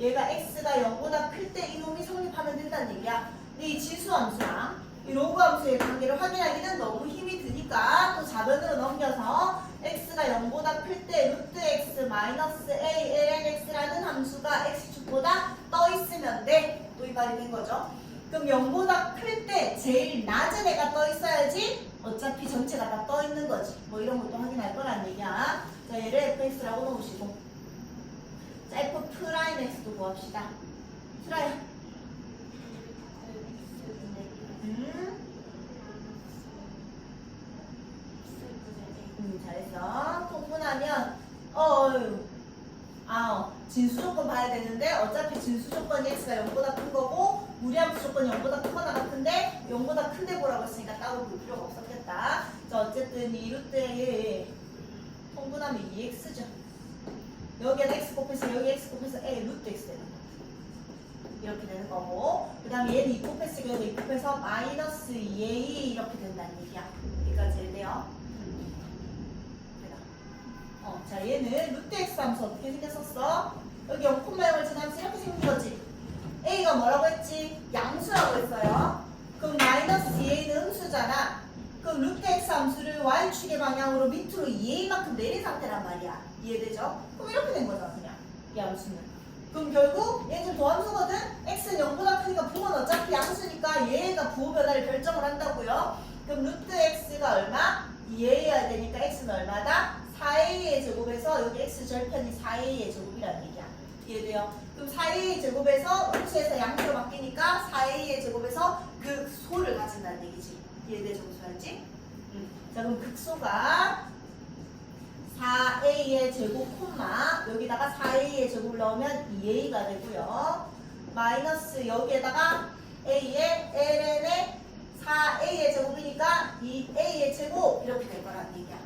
얘가 x가 0보다 클 때 이놈이 성립하면 된다는 얘기야. 근데 이 지수 함수랑 이 로그 함수의 관계를 확인하기는 너무 힘이 드니까 또 자변으로 넘겨서 x가 0보다 클 때 루트 x 마이너스 a ln x라는 함수가 x축보다 떠 있으면 돼. 또 이 말이 된 거죠. 그럼 0보다 클 때 제일 낮은 애가 떠 있어야지 어차피 전체가 다 떠 있는 거지. 뭐 이런 것도 확인할 거란 얘기야. 자, 얘를 fx라고 놓으시고. 자, f 프라임 x도 구합시다. 프라임. 잘했어. 통분하면 진수 조건 봐야 되는데 어차피 진수 조건이 x가 0보다 큰 거고 무리함수 조건이 0보다 크거나 같은데 0보다 큰데 보라고 했으니까 따로 볼 필요가 없었겠다. 자, 어쨌든 이 루트에 통분하면 2x죠. 여기에다 x 곱해서 여기 x 곱해서 a 루트 x 되는 거. 이렇게 되는 거고, 그 다음에 얘는 2 곱해서 여기 2 곱해서 마이너스 2a 이렇게 된다는 얘기야. 여기까지 해야 돼요. 자, 얘는 루트 x 함수 어떻게 생겼었어? 여기 0,0을 지나면서 이렇게 생긴 거지. a가 뭐라고 했지? 양수라고 했어요. 그럼 마이너스 2a는 음수잖아. 그럼 루트 x 함수를 y축의 방향으로 밑으로 2a만큼 내린 상태란 말이야. 이해되죠? 그럼 이렇게 된 거잖아, 그냥. 이 함수는. 그럼 결국 얘는 도함수거든? x는 0보다 크니까 부호는 어차피 양수니까 얘가 부호 변화를 결정을 한다고요. 그럼 루트 x가 얼마? 2a여야 되니까 x는 얼마다? 4a의 제곱에서 여기 x 절편이 4a의 제곱이라는 얘기야. 이해돼요? 그럼 4a의 제곱에서 음수에서 양수로 바뀌니까 4a의 제곱에서 극소를 가진다는 얘기지. 이해되죠? 무슨 말인지? 자, 그럼 극소가 4a의 제곱 콤마 여기다가 4a의 제곱을 넣으면 2a가 되고요. 마이너스 여기에다가 a의 ln의 4a의 제곱이니까 2a의 제곱 이렇게 될 거라는 얘기야.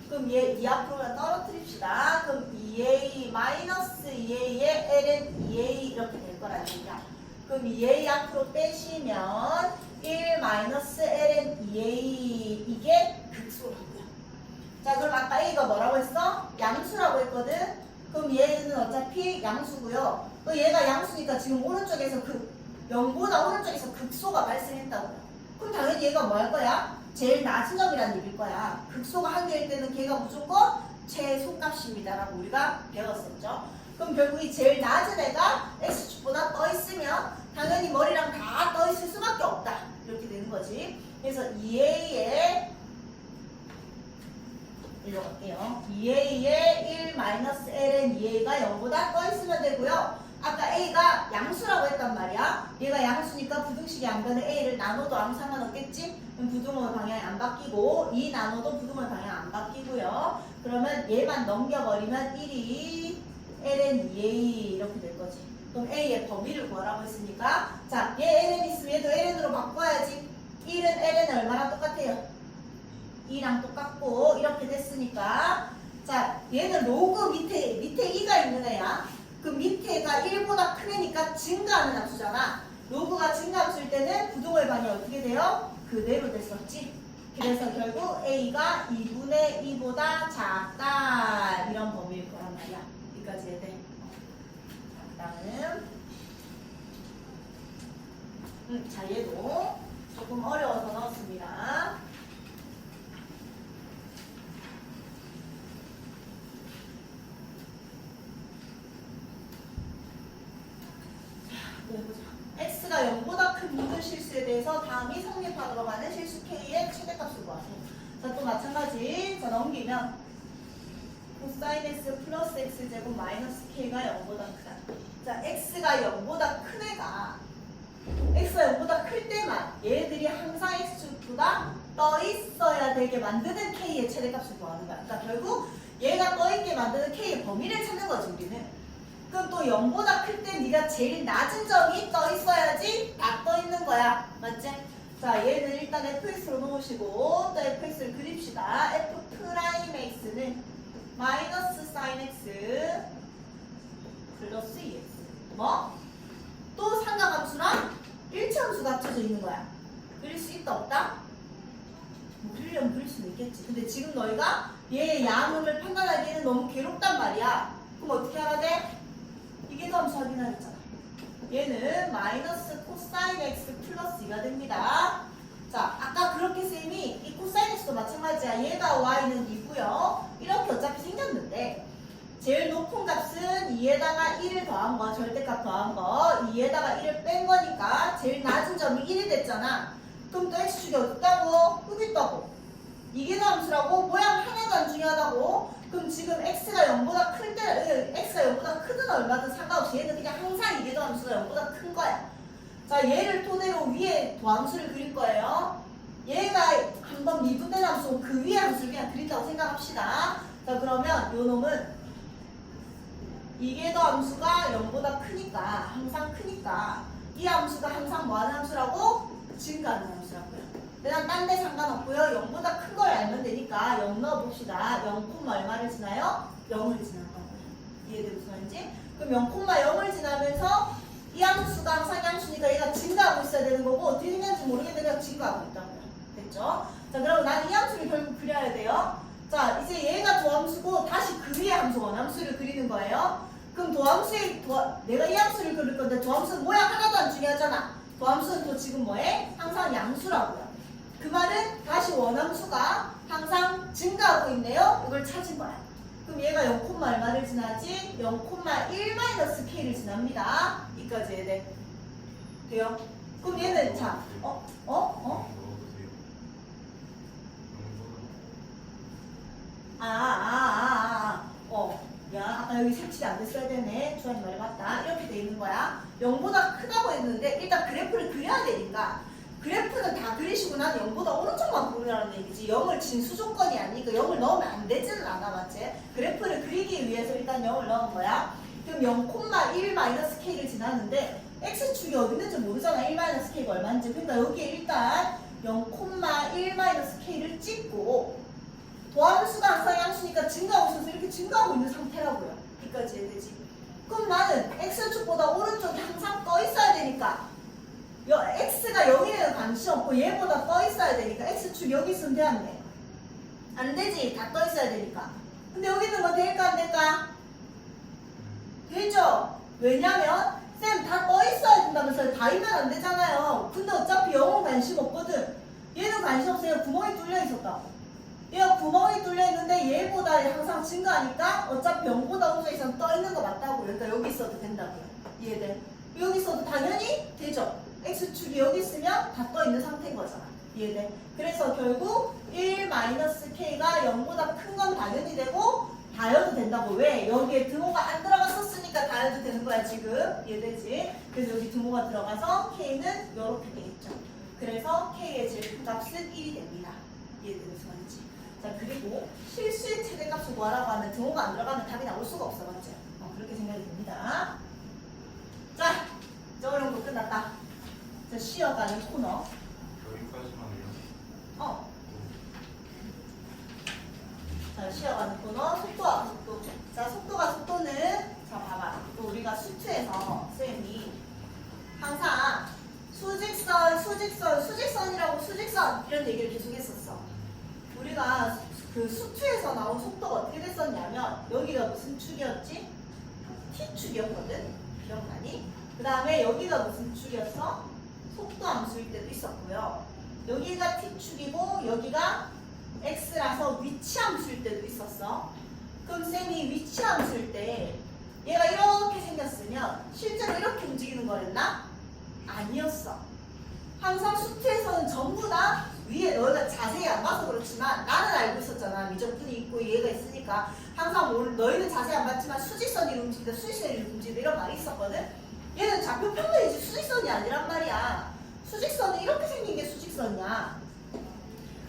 그럼 얘 2 앞으로 떨어뜨립시다. 그럼 2a 마이너스 2a의 ln 2a 이렇게 될 거라는 얘기야. 그럼 2a 앞으로 빼시면 1 마이너스 ln 2a 이게 극소라고요. 자, 그럼 아까 a가 뭐라고 했어? 양수라고 했거든? 그럼 얘는 어차피 양수고요. 또 얘가 양수니까 지금 오른쪽에서 0보다 오른쪽에서 극소가 발생했다고요. 그럼 당연히 얘가 뭐 할 거야? 제일 낮은 점이라는 얘기일 거야. 극소가 한 개일 때는 걔가 무조건 최소값입니다라고 우리가 배웠었죠. 그럼 결국 이 제일 낮은 애가 x축보다 떠 있으면 당연히 머리랑 다 떠 있을 수밖에 없다. 이렇게 되는 거지. 그래서 2a의 일로 갈게요. 2a의 1 마이너스 ln 2a가 0보다 떠 있으면 되고요. 아까 a가 양수라고 했단 말이야. 얘가 양수니까 부등식이 안 변해 a를 나눠도 아무 상관없겠지? 그럼 부등호 방향이 안 바뀌고 2 나눠도 부등호 방향 안 바뀌고요. 그러면 얘만 넘겨버리면 1이 ln 2a 이렇게 될 거지. 그럼 a의 범위를 구하라고 했으니까 자, 얘 ln 있으면 얘도 ln으로 바꿔야지. 1은 ln 얼마나 똑같아요? 2랑 똑같고 이렇게 됐으니까 자, 얘는 로그 밑에 2가 있는 애야. 그 밑에가 1보다 큰 애니까 증가하는 함수잖아. 로그가 증가함수일 때는 부등호의 방향이 어떻게 돼요? 그대로 됐었지. 그래서 결국 a가 2분의 2보다 작다 이런 범위일 거란 말이야. 여기까지 해야 돼. 자, 그다음 자, 얘도 조금 어려워서 넣었습니다. x가 0보다 큰 모든 실수에 대해서 다음이 성립하도록 하는 실수 k의 최대값을 구하세요. 자, 또 마찬가지. 자, 넘기면 코사인 x 플러스 x제곱 마이너스 k가 0보다 크다. 자, x가 0보다 큰 애가 x가 0보다 클 때만 얘들이 항상 x축보다 떠 있어야 되게 만드는 k의 최대값을 구하는 거야. 그러니까 결국 얘가 떠 있게 만드는 k의 범위를 찾는 거지 우리는. 그럼 또 0보다 클 때 네가 제일 낮은 점이 떠 있어야지 다 떠 있는 거야. 맞지? 자, 얘는 일단 fx로 놓으시고 또 fx를 그립시다. f 프라임 x는 마이너스 sin x 플러스 2x. 뭐? 또 삼각함수랑 일치함수가 합쳐져 있는 거야. 그릴 수 있다 없다? 뭐 그리려면 그릴 수는 있겠지. 근데 지금 너희가 얘의 양음을 판단하기에는 너무 괴롭단 말이야. 그럼 어떻게 하라 돼? 이게 더 함수 확인하랬잖아. 얘는 마이너스 코사인 x 플러스 2가 됩니다. 자, 아까 그렇게 쌤이 이 코사인 x도 마찬가지야. 얘가 y는 2고요. 이렇게 어차피 생겼는데 제일 높은 값은 2에다가 1을 더한 거, 절대값 더한 거, 2에다가 1을 뺀 거니까 제일 낮은 점이 1이 됐잖아. 그럼 또 x축이 어딨다고? 여기 있다고. 이게 더 함수라고? 모양 하나도 안 중요하다고? 그럼 지금 x가 0보다 클 때, x가 0보다 크든 얼마든 상관없이 얘는 그냥 항상 이게 더 함수가 0보다 큰 거야. 자, 얘를 토대로 위에 도함수를 그릴 거예요. 얘가 한번 미분된 함수고 그 위에 함수를 그냥 그린다고 생각합시다. 자, 그러면 요 놈은 이게 더 함수가 0보다 크니까, 항상 크니까 이 함수가 항상 뭐하는 함수라고? 증가하는 함수라고요. 그냥 딴 데 상관없고요. 0보다 큰 걸 알면 되니까 0 넣어봅시다. 0, 얼마를 지나요? 0을 지나가고요. 이해돼 무슨 말인지? 그럼 0,0을 지나면서 이 함수가 항상 함수니까 얘가 증가하고 있어야 되는 거고 어떻게 생겼는지 모르겠는데 그냥 증가하고 있다고요. 됐죠? 자, 그럼 난 이 함수를 결국 그려야 돼요. 자, 이제 얘가 도함수고 다시 그 위에 함수 원함수를 그리는 거예요. 그럼 도함수에 내가 이 함수를 그릴 건데 도함수는 모양 하나도 안 중요하잖아. 도함수는 또 지금 뭐해? 항상 양수라고요. 그 말은 다시 원함수가 항상 증가하고 있네요. 이걸 찾은 거야. 그럼 얘가 0, 얼마를 지나지? 0,1-k를 지납니다. 이까지 해야 돼. 돼요? 그럼 얘는 자, 야, 아까 여기 색칠이 안 됐어야 되네. 주환이 말이 맞다. 이렇게 돼 있는 거야. 0보다 크다고 했는데 일단 그래프를 그려야 되니까 그래프는 다 그리시고 난 0보다 오른쪽만 그리라는 얘기지. 0을 진수 조건이 아니니까 0을 넣으면 안 되지는 않아, 맞지? 그래프를 그리기 위해서 일단 0을 넣은 거야. 그럼 0,1-k를 지났는데 x축이 어디 있는지 모르잖아. 1-k가 얼마인지. 그러니까 여기에 일단 0,1-k를 찍고 도함수가 항상 양수니까 증가하고 있어서 이렇게 증가하고 있는 상태라고요. 여기까지 해야 되지. 그럼 나는 x축보다 오른쪽이 항상 떠 있어야 되니까 x가 0이라는 관심 없고 얘보다 떠 있어야 되니까 x축 여기 있으면 돼, 안 돼? 안 되지. 다 떠 있어야 되니까. 근데 여기 있는 거 될까 안 될까? 되죠? 왜냐면 쌤 다 떠 있어야 된다면서요. 다이면 안 되잖아요. 근데 어차피 0은 관심 없거든. 얘는 관심 없어요. 구멍이 뚫려 있었다고. 얘가 구멍이 뚫려 있는데 얘보다 항상 증가하니까 어차피 0보다 우주에 있으면 떠 있는 거 맞다고요. 그러니까 여기 있어도 된다고요. 이해돼? 여기 있어도 당연히 되죠. x축이 여기 있으면 다 떠 있는 상태인 거잖아. 이해돼? 그래서 결국 1-k가 0보다 큰 건 당연히 되고 다여도 된다고. 왜? 여기에 등호가 안 들어갔었으니까 다여도 되는 거야 지금. 이해되지? 그래서 여기 등호가 들어가서 k는 이렇게 되겠죠. 그래서 k의 제일 큰 값은 1이 됩니다. 이해되는 무슨 말인지. 자, 그리고 실수의 최대값을 구하라고 하면 등호가 안 들어가면 답이 나올 수가 없어, 맞죠? 그렇게 생각이 듭니다. 자, 저런 거 끝났다. 자, 쉬어가는 코너. 여기까지만요. 자, 쉬어가는 코너. 속도와 속도. 자, 속도가 속도는 자, 봐봐. 또 우리가 수트에서 쌤이 항상 수직선이라고 수직선 이런 얘기를 계속 했었어. 우리가 그 수트에서 나온 속도가 어떻게 됐었냐면 여기가 무슨 축이었지? T축이었거든? 기억나니? 그 다음에 여기가 무슨 축이었어? 속도 함수일 때도 있었고요. 여기가 T축이고 여기가 X라서 위치 함수일 때도 있었어. 그럼 쌤이 위치 함수일 때 얘가 이렇게 생겼으면 실제로 이렇게 움직이는 거였나? 아니었어. 항상 수트에서는 전부 다 위에 너희가 자세히 안 봐서 그렇지만 나는 알고 있었잖아. 미적분이 있고 얘가 있으니까 항상 너희는 자세히 안 봤지만 수직선이 움직이다 수직선이 움직이다 이런 말이 있었거든. 얘는 좌표 평면이지 수직선이 아니란 말이야. 수직선은 이렇게 생긴 게 수직선이야.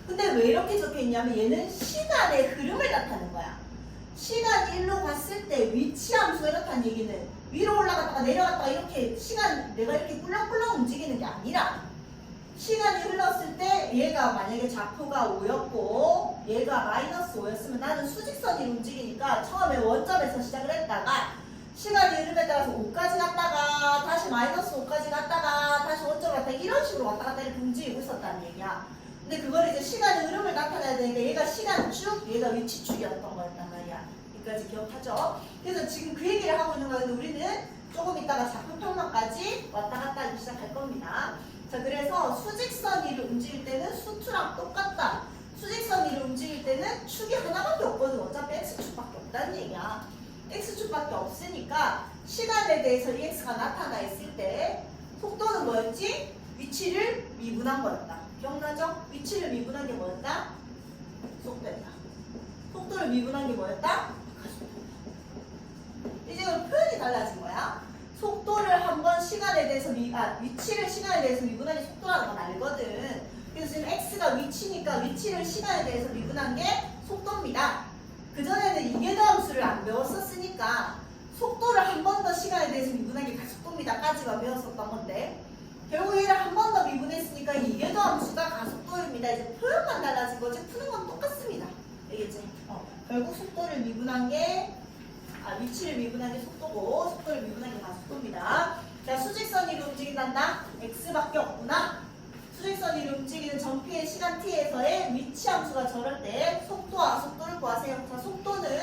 근데 왜 이렇게 적혀있냐면 얘는 시간의 흐름을 나타내는 거야. 시간 1로 봤을 때 위치 함수가 이렇다는 얘기는 위로 올라갔다가 내려갔다가 이렇게 시간 내가 이렇게 꿀렁꿀렁 움직이는 게 아니라 시간이 흘렀을 때 얘가 만약에 좌표가 5였고 얘가 마이너스 5였으면 나는 수직선이 움직이니까 처음에 원점에서 시작을 했다가 시간이 흐름에 따라서 5까지 갔다가 다시 마이너스 5까지 갔다가 다시 원점 갔다가 이런 식으로 왔다 갔다 이렇게 움직이고 있었다는 얘기야. 근데 그걸 이제 시간의 흐름을 나타내야 되니까 얘가 시간축, 얘가 위치축이었던 거였단 말이야. 여기까지 기억하죠? 그래서 지금 그 얘기를 하고 있는 거는데 우리는 조금 있다가 좌표평면까지 왔다 갔다 하기 시작할 겁니다. 자, 그래서 수직선 위를 움직일 때는 수투랑 똑같다. 수직선 위를 움직일 때는 축이 하나밖에 없거든. 어차피 x축밖에 없다는 얘기야. x축밖에 없으니까 시간에 대해서 이 x가 나타나 있을 때 속도는 뭐였지? 위치를 미분한 거였다. 기억나죠? 위치를 미분한 게 뭐였다? 속도였다. 속도를 미분한 게 뭐였다? 가속도. 이제 그럼 표현이 달라진 거야. 속도를 한번 시간에 대해서 위치를 시간에 대해서 미분하는 게 속도라는 건 알거든. 그래서 지금 x가 위치니까 위치를 시간에 대해서 미분한 게 속도입니다. 그전에는 이계도함수를 안 배웠었으니까 속도를 한 번 더 시간에 대해서 미분한 게 가속도입니다. 까지만 배웠었던 건데 결국 얘를 한 번 더 미분했으니까 이계도함수가 가속도입니다. 이제 표현만 달라진 거지 푸는 건 똑같습니다. 알겠지? 결국 속도를 미분한 게 위치를 미분한 게 속도고 속도를 미분한 게 가속도입니다. 자, 수직선 위로 움직인단다. x밖에 없구나. 수직선 위로 움직이는 전피의 시간 t에서의 위치 함수가 저럴 때 속도와 속도를 구하세요. 자, 속도는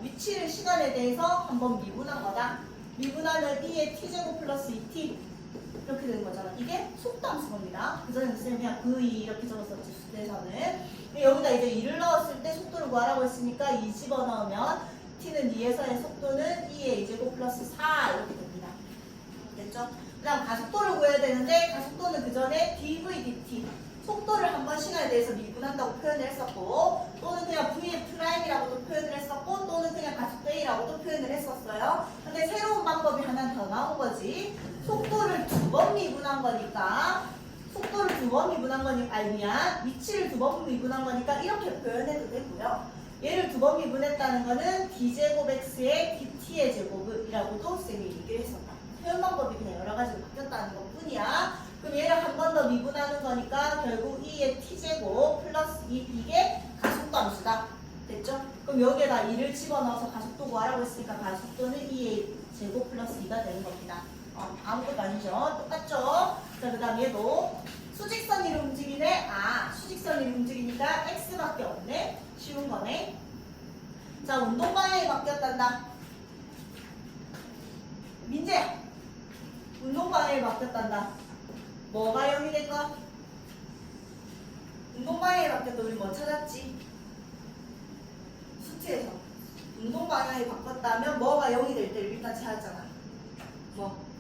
위치를 시간에 대해서 한번 미분한 거다. 미분하면 t의 t제곱 플러스 2t 이렇게 되는 거잖아. 이게 속도 함수입니다. 그전에 쌤이 그냥 v 이렇게 적었었지 수대에서는. 여기다 이제 2를 넣었을 때 속도를 구하라고 했으니까 2 집어넣으면 t는 2에서의 속도는 2의 2제곱 플러스 4 이렇게 됩니다. 됐죠? 그 다음 가속도를 구해야 되는데 가속도는 그 전에 dv dt 속도를 한번 시간에 대해서 미분한다고 표현을 했었고 또는 그냥 v의 프라임이라고도 표현을 했었고 또는 그냥 가속도 a라고도 표현을 했었어요. 근데 새로운 방법이 하나 더 나온 거지. 속도를 2번 미분한 거니까 속도를 2번 미분한 거니까 위치를 2번 미분한 거니까 이렇게 표현해도 되고요. 얘를 2번 미분했다는 거는 d제곱 x의 dt의 제곱이라고도 쌤이 얘기를 했었다. 표현 방법이 그냥 여러 가지로 바뀌었다는 것 뿐이야. 그럼 얘를 한 번 더 미분하는 거니까 결국 2의 t제곱 플러스 2 이게 가속도 함수다. 됐죠? 그럼 여기에다 2를 집어넣어서 가속도 구하라고 했으니까 가속도는 2의 제곱 플러스 2가 되는 겁니다. 아무것도 아니죠? 똑같죠? 자, 그 다음 얘도 수직선 위로 움직이네? 수직선 위로 움직이니까 x밖에 없네? 쉬운 거네. 자, 운동 방향이 바뀌었단다. 민재야, 운동 방향이 바뀌었단다. 뭐가 0이 될까? 운동 방향이 바뀌었다. 우리 뭐 찾았지? 수트에서 운동 방향이 바꿨다면 뭐가 0이 될 때를 일단 찾았잖아.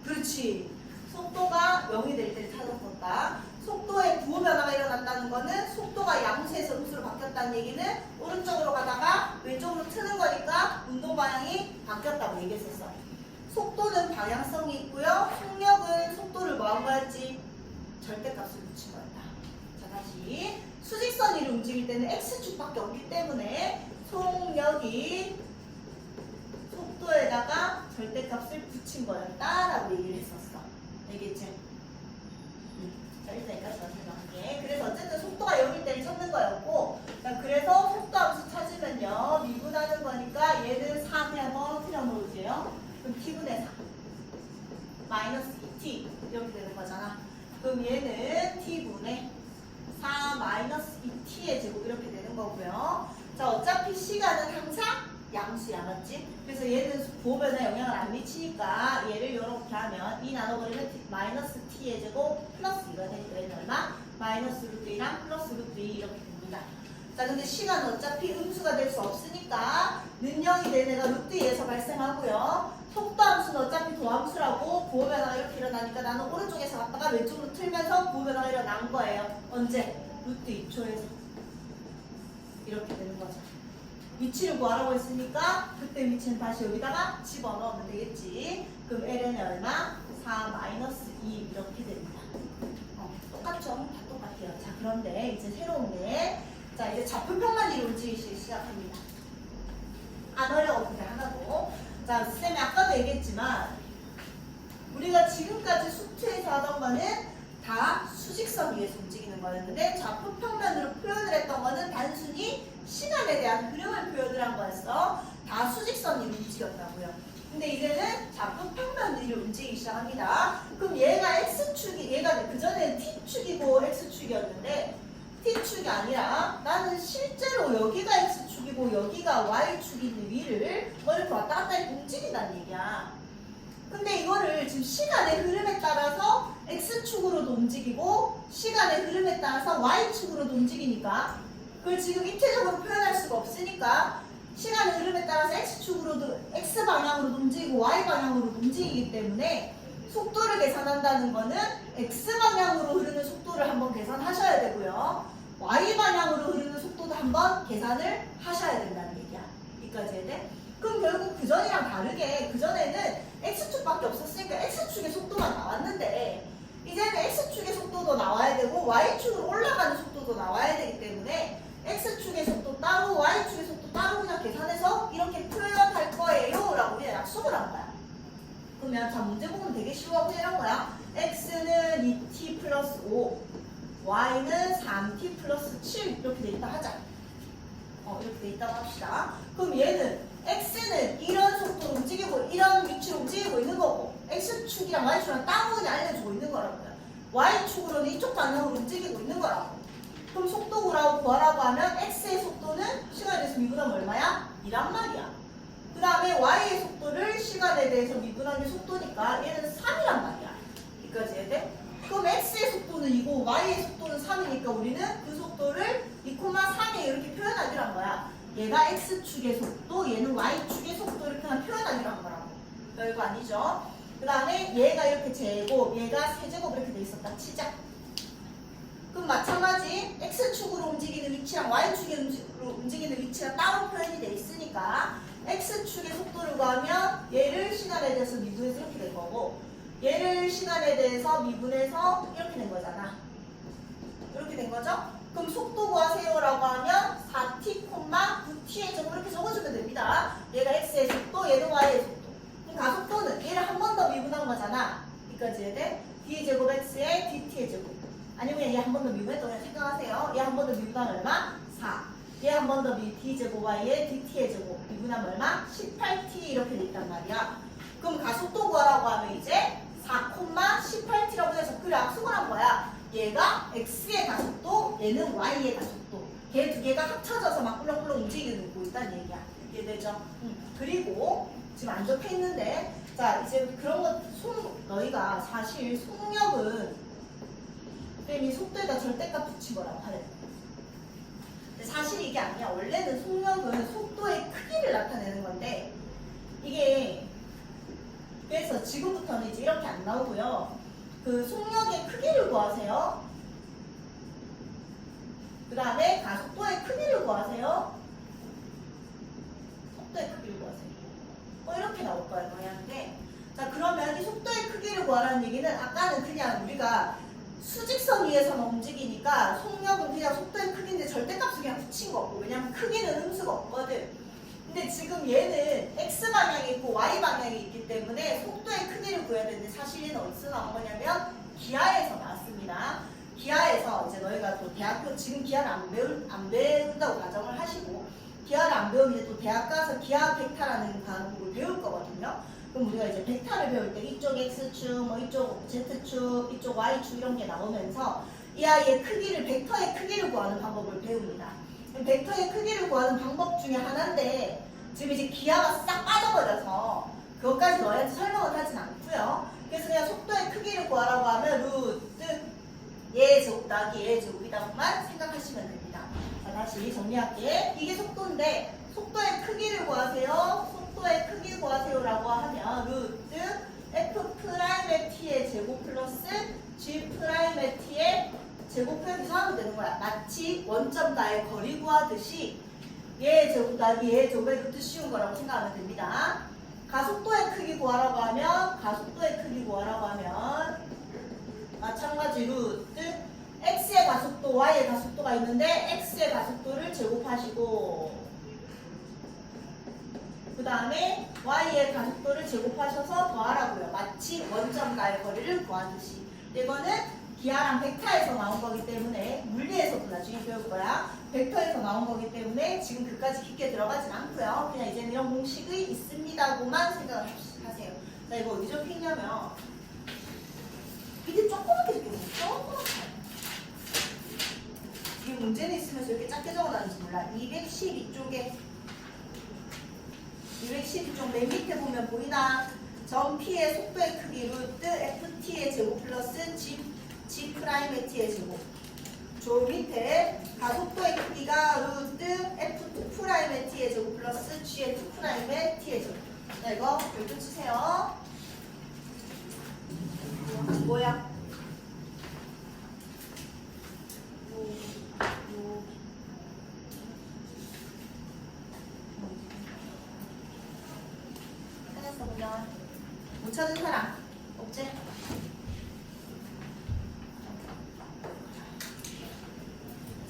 그렇지. 속도가 0이 될 때를 찾았었다. 속도의 부호 변화가 일어났다는 거는 속도가 양수에서 음수로 바뀌었다는 얘기는 오른쪽으로 가다가 왼쪽으로 트는 거니까 운동 방향이 바뀌었다고 얘기했었어. 속도는 방향성이 있고요. 속력은 속도를 뭐한 거였지? 절대값을 붙인 거였다. 자, 다시 수직선 위로 움직일 때는 x축밖에 없기 때문에 속력이 속도에다가 절대값을 붙인 거였다라고 얘기를 했었어. 알겠지? 자, 일단 여기까지 설명할게. 그래서 어쨌든 속도가 0일 때를 찾는 거였고, 자, 그래서 속도 함수 찾으면요, 미분하는 거니까 얘는 4 그냥 떨어뜨려 놓을게요. 그럼 t분의 4 마이너스 2t 이렇게 되는 거잖아. 그럼 얘는 t분의 4 마이너스 2t의 제곱 이렇게 되는 거고요. 자, 어차피 시간은 항상 양수야, 맞지? 그래서 얘는 부호변에 영향을 안 미치니까 얘를 이렇게 하면 2 나눠버리면 마이너스 t의 제곱 플러스 2가 되니까 얘는 얼마? 마이너스 루트 2랑 플러스 루트 2 이렇게 됩니다. 자, 근데 시간은 어차피 음수가 될 수 없으니까 는영이 되는 애가 루트 2에서 발생하고요. 속도 함수는 어차피 도함수라고 부호변화가 이렇게 일어나니까 나는 오른쪽에서 갔다가 왼쪽으로 틀면서 부호변화가 일어난 거예요. 언제? 루트 2초에서 이렇게 되는 거죠. 위치를 구하라고 했으니까 그때 위치는 다시 여기다가 집어넣으면 되겠지. 그럼 ln은 얼마? 4 마이너스 2 이렇게 됩니다. 똑같죠? 다 똑같아요. 자, 그런데 이제 새로운 게, 자, 이제 좌표평만 위로 움직이기 시작합니다. 안 어려워, 그게 하나도. 자, 쌤이 아까도 얘기했지만 우리가 지금까지 수트에서 하던 거는 다 수직선 위에서 움직이는 거였는데 좌표평면으로 표현을 했던 거는 단순히 시간에 대한 흐름을 표현을 한 거였어. 다 수직선 위로 움직였다고요. 근데 이제는 좌표평면 위로 움직이기 시작합니다. 그럼 얘가 X축이, 얘가 그전에는 T축이고 X축이었는데 T축이 아니라 나는 실제로 여기가 X축이고 여기가 Y축이 있는 위를 뭐 이렇게 왔다 갔다 이렇게 움직인다는 얘기야. 근데 이거를 지금 시간의 흐름에 따라서 X축으로도 움직이고 시간의 흐름에 따라서 Y축으로도 움직이니까 그걸 지금 입체적으로 표현할 수가 없으니까 시간의 흐름에 따라서 X축으로도 X방향으로도 움직이고 Y방향으로도 움직이기 때문에 속도를 계산한다는 거는 X방향으로 흐르는 속도를 한번 계산하셔야 되고요. Y방향으로 흐르는 속도도 한번 계산을 하셔야 된다는 얘기야. 여기까지 해야 돼? 그럼 결국 그전이랑 다르게 그전에는 X축밖에 없었으니까 X축의 속도만 나왔는데 이제는 X축의 속도도 나와야 되고 Y축으로 올라가는 속도도 나와야 되기 때문에 X축의 속도 따로 Y축의 속도 따로 그냥 계산해서 이렇게 표현할 거예요 라고 그냥 약속을 한 거야. 그러면 자 문제 보면 되게 쉬워하고 이런 거야. X는 2t 플러스 5 Y는 3t 플러스 7 이렇게 돼 있다 하자. 이렇게 돼 있다고 합시다. 그럼 얘는 X는 이런 속도로 움직이고 이런 위치로 움직이고 있는 거고 X축이랑 Y축이랑 따로 그냥 알려주고 있는 거라고요. Y축으로는 이쪽 방향으로 움직이고 있는 거라고. 그럼 속도 구하라고 하면 X의 속도는 시간에 대해서 미분하면 얼마야? 2란 말이야. 그 다음에 Y의 속도를 시간에 대해서 미분한 게 속도니까 얘는 3이란 말이야. 여기까지 해야 돼? 그럼 X의 속도는 2고 Y의 속도는 3이니까 우리는 그 속도를 2,3에 이렇게 표현하기로 한 거야. 얘가 X축의 속도, 얘는 Y축의 속도 이렇게 표현하기로 한 거라고. 별거 아니죠? 그 다음에 얘가 이렇게 제곱, 얘가 세제곱 이렇게 돼 있었다 치자. 그럼 마찬가지 X축으로 움직이는 위치랑 Y축으로 움직이는 위치가 따로 표현이 돼 있으니까 X축의 속도를 구하면 얘를 시간에 대해서 미분해서 이렇게 된 거고 얘를 시간에 대해서 미분해서 이렇게 된 거잖아. 이렇게 된 거죠? 그럼 속도 구하세요라고 하면 4t, 9t의 제곱 이렇게 적어주면 됩니다. 얘가 X의 속도, 얘는 Y의 속도. 그럼 가속도는 얘를 한 번 더 미분한 거잖아. 여기까지 해야 돼? D의 제곱 X에 DT의 제곱. 아니면 얘 한 번 더 미분했다 그냥 생각하세요. 얘 한 번 더 미분하면 얼마? 4. 얘 한 번 더 D제곱 Y에 DT의 제곱. 미분하면 얼마? 18t 이렇게 돼 있단 말이야. 그럼 가속도 구하라고 하면 이제 4,18t라고 해서 그래 약속을 한 거야. 얘가 X의 가속도, 얘는 Y의 가속도. 걔 두 개가 합쳐져서 막 꿀렁꿀렁 움직이고 있다는 얘기야. 이해되죠? 그리고 지금 안 적혀 있는데 자 이제 그런 것 너희가 사실 속력은 이 속도에다 절대값 붙인 거라고 하래. 근데 사실 이게 아니야. 원래는 속력은 속도의 크기를 나타내는 건데 이게 그래서 지금부터는 이제 이렇게 안 나오고요. 그 속력의 크기를 구하세요. 그 다음에 가속도의 크기를 구하세요. 속도의 크기를 구하세요. 이렇게 나올 거예요. 모양인데 자 그러면 이 속도의 크기를 구하라는 얘기는 아까는 그냥 우리가 수직선 위에서만 움직이니까 속력은 그냥 속도의 크기인데 절대값을 그냥 붙인 거고 왜냐면 크기는 음수가 없거든. 근데 지금 얘는 X방향이 있고 Y방향이 있기 때문에 속도의 크기를 구해야 되는데 사실 얘는 어디서 나온 거냐면 기하에서 나왔습니다. 기하에서 이제 너희가 또 대학교 지금 기하를 안 배운다고 가정을 하시고 기하를 안 배우면 이제 또 대학 가서 기하 벡터라는 과목을 배울 거거든요. 그럼 우리가 이제 벡터를 배울 때 이쪽 X축, 뭐 이쪽 Z축, 이쪽 Y축 이런 게 나오면서 이 아이의 크기를, 벡터의 크기를 구하는 방법을 배웁니다. 벡터의 크기를 구하는 방법 중에 하나인데 지금 이제 기하가 싹 빠져버려서 그것까지 너희한테 설명을 하진 않고요. 그래서 그냥 속도의 크기를 구하라고 하면 루트 얘 제곱 더하기 얘 제곱이라고만 생각하시면 됩니다. 자 다시 정리할게. 이게 속도인데 속도의 크기를 구하세요. 속도의 크기 구하세요라고 하면 루트 F'의 t의 제곱 플러스 G'의 t의 제곱 표현해서 하면 되는 거야. 마치 원점과의 거리 구하듯이 얘 제곱 더하기 얘 제곱의 루트 씌운 거라고 생각하면 됩니다. 가속도의 크기 구하라고 하면 마찬가지 루트 X의 가속도, Y의 가속도가 있는데 X의 가속도를 제곱하시고 그 다음에 Y의 가속도를 제곱하셔서 더하라고요. 마치 원점과의 거리를 구하듯이. 이거는 기하랑 벡터에서 나온 거기 때문에 물리에서도 나중에 배울 거야. 벡터에서 나온 거기 때문에 지금 그까지 깊게 들어가진 않고요. 그냥 이제는 이런 공식이 있습니다고만 생각을 하세요. 자, 이거 어디 적혀있냐면 이게 조그맣게 적혀있어요. 조그맣게. 이게 문제는 있으면서 이렇게 작게 적어놨는지 몰라. 212쪽에 212쪽 맨 밑에 보면 보이나? 점 P의 속도의 크기 루트 FT의 제곱 플러스 G 프라임의 T의 제곱. 저 밑에 가속도의 크기가 루트 F2 프라임의 T의 제곱 플러스 G의 2 프라임의 T의 제곱. 자, 이거 별표 치세요. 뭐야? 끝났어 보면 못 찾은 사람 없지?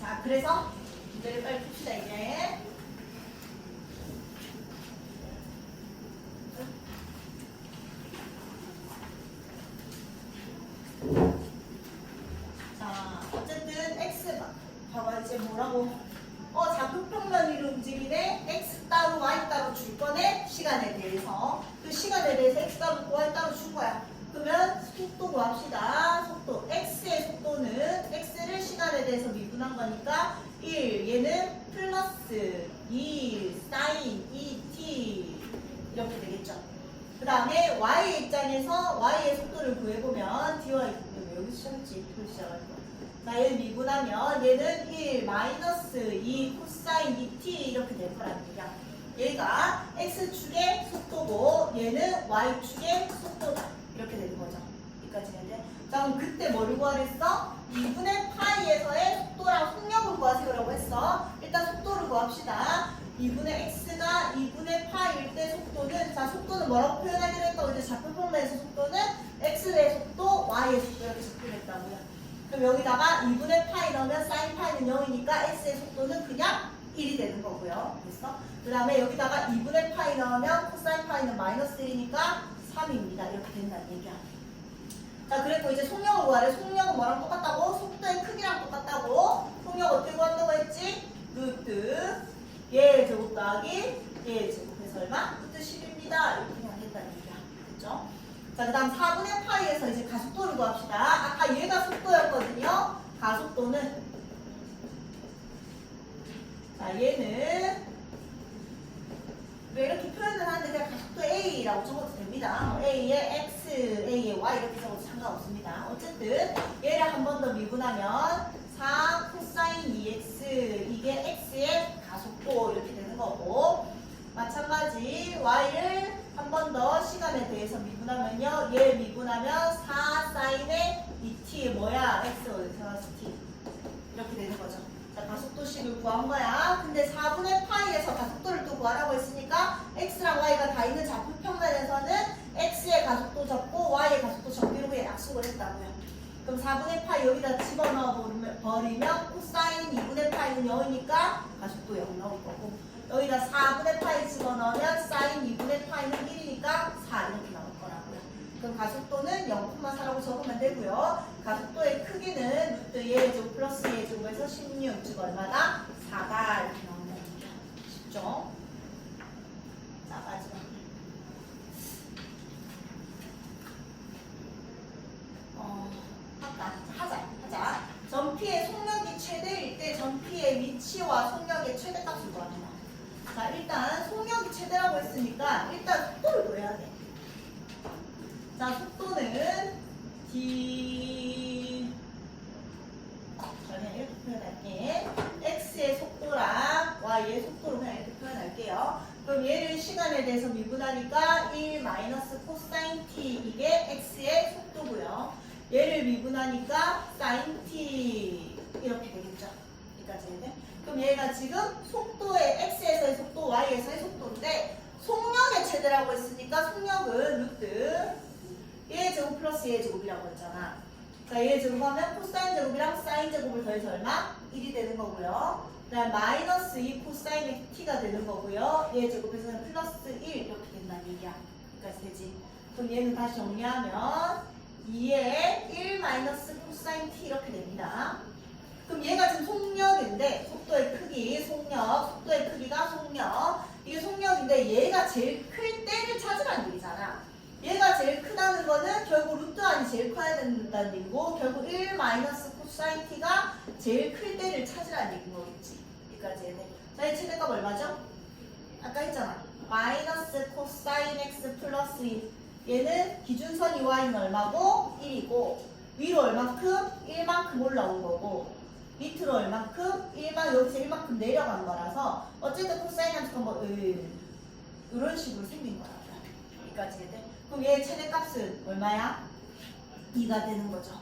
자, 그래서 문제를 빨리 풉시다 이제. 자, 어쨌든 x 봐봐 이제 뭐라고? 좌표평면 위로 움직이네. x 따로 y 따로 줄 거네. 시간에 대해서 그 시간에 대해서 x 따로 y 따로 줄 거야. 그러면 속도 구합시다. 속도 x의 속도는 x를 시간에 대해서 미분한 거니까 1 얘는 플러스 2 사인 2t 이렇게 되겠죠. 그 다음에 y의 입장에서 y의 속도를 구해보면 dy 여기 시작했지. 이거 시작할 거. 자, 얘를 미분하면 얘는 1 마이너스 2 코사인 2t 이렇게 될 거라는 얘기야. 얘가 x축의 속도고 얘는 y축의 속도다. 이렇게 되는 거죠. 여기까지는 돼. 자, 그럼 그때 뭐를 구하랬어? 2분의 파이에서의 속도랑 속력을 구하세요라고 했어. 일단 속도를 구합시다. 2분의 x가 2분의 파일 때 속도는, 자, 속도는 뭐라고 표현하기로 했다고? 이제 좌표평면에서 속도는 x의 속도, y의 속도 이렇게 적혀냈다고요. 그럼 여기다가 2분의 파이 넣으면 사인 파이는 0이니까 x의 속도는 그냥 1이 되는 거고요. 됐어? 그 다음에 여기다가 2분의 파이 넣으면 코사인 파이는 마이너스 1이니까 3입니다. 이렇게 된다는 얘기야. 자, 그리고 이제 속력을 구하래. 속력은 뭐랑 똑같다고? 속도의 크기랑 똑같다고. 속력 어떻게 구한다고 했지? 루트 얘 제곱 더하기 얘 제곱해서 얼마? 루트 10입니다. 이렇게 그냥 된다는 얘기야. 그죠? 자, 그 다음 4분의 파이에서 이제 가속도를 구합시다. 아까 얘가 속도였거든요. 가속도는, 자, 얘는 왜 이렇게 표현을 하는데 그냥 가속도 A라고 적어도 됩니다. A의 X, A의 Y 이렇게 적어도 상관없습니다. 어쨌든 얘를 한 번 더 미분하면 4 코사인 2X 이게 X의 가속도 이렇게 되는 거고, 마찬가지 Y를 한 번 더 시간에 대해서 미분하면요. 얘 미분하면 4 사인의 2t 뭐야? X 어디서 나왔어? t 이렇게 되는 거죠. 자, 가속도식을 구한 거야. 근데 4분의 파이에서 가속도를 또 구하라고 했으니까 x랑 y가 다 있는 좌표평면에서는 x의 가속도 적고 y의 가속도 적기로 그냥 약속을 했다고요. 그럼 4분의 파이 여기다 집어넣어 버리면 코사인 2분의 파이는 0이니까 가속도 0 나올 거고, 여기다 4분의 파이 집어넣으면 사인 2분의 파이는 1이니까 4 이렇게 나올 거라고요. 그럼 가속도는 0,4라고 적으면 되고요. 가속도의 크기는 루트 얘 제곱 플러스 얘 제곱에서 16, 즉 얼마다? 4다 이렇게 나온다는 얘기야. 쉽죠? 자, 마지막. 하자. 점 P의 속력이 최대일 때 점 P의 위치와 속력의 최대값을 구합니다. 자, 일단 속력이 최대라고 했으니까 일단 속도를 구해야 돼. 자, 속도는 D, 저는 이렇게 표현할게. X의 속도랑 Y의 속도로 그냥 이렇게 표현할게요. 그럼 얘를 시간에 대해서 미분하니까 1 마이너스 코사인 T 이게 X의 속도고요. 얘를 미분하니까 사인 T 이렇게 되겠죠. 여기까지 돼. 그럼 얘가 지금 속도의 X에서의 속도, Y에서의 속도인데 속력의 최대라고 했으니까 속력은 루트 얘 제곱 플러스 얘 제곱이라고 했잖아. 자, 얘 제곱하면 코사인 제곱이랑 사인 제곱을 더해서 얼마? 1이 되는 거고요. 그 다음 마이너스 2 코사인 t가 되는 거고요. 얘 제곱해서는 플러스 1 이렇게 된다는 얘기야. 여기까지 되지. 그럼 얘는 다시 정리하면 2에 1 마이너스 코사인 t 이렇게 됩니다. 그럼 얘가 지금 속력인데 속도의 크기, 속도의 크기가 속력. 이게 속력인데 얘가 제일 클 때를 찾으라는 얘기잖아. 얘가 제일 크다는 거는 결국 루트 안이 제일 커야 된다는 얘기고 결국 1 마이너스 코사인 t가 제일 클 때를 찾으라는 얘기인 거겠지. 여기까지 해야 돼. 자, 이 최대값 얼마죠? 아까 했잖아. 마이너스 코사인 x 플러스 1. 얘는 기준선 이와는 얼마고? 1이고 위로 얼만큼? 1만큼 올라온 거고 밑으로 얼만큼? 1만 여기서 1만큼 내려간 거라서 어쨌든 코사인 함수가 뭐 이런 식으로 생긴 거야. 여기까지 해야 돼. 그럼 얘의 최대값은 얼마야? 2가 되는 거죠.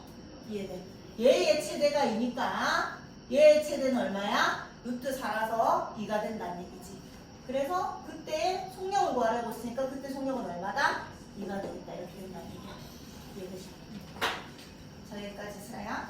이해돼? 얘의 최대가 2니까 얘의 최대는 얼마야? 루트 4라서 2가 된다는 얘기지. 그래서 그때 속력을 구하라고 했으니까 그때 속력은 얼마다? 2가 되겠다. 이렇게 된다는 얘기야. 이해되죠? 자, 여기까지 사야.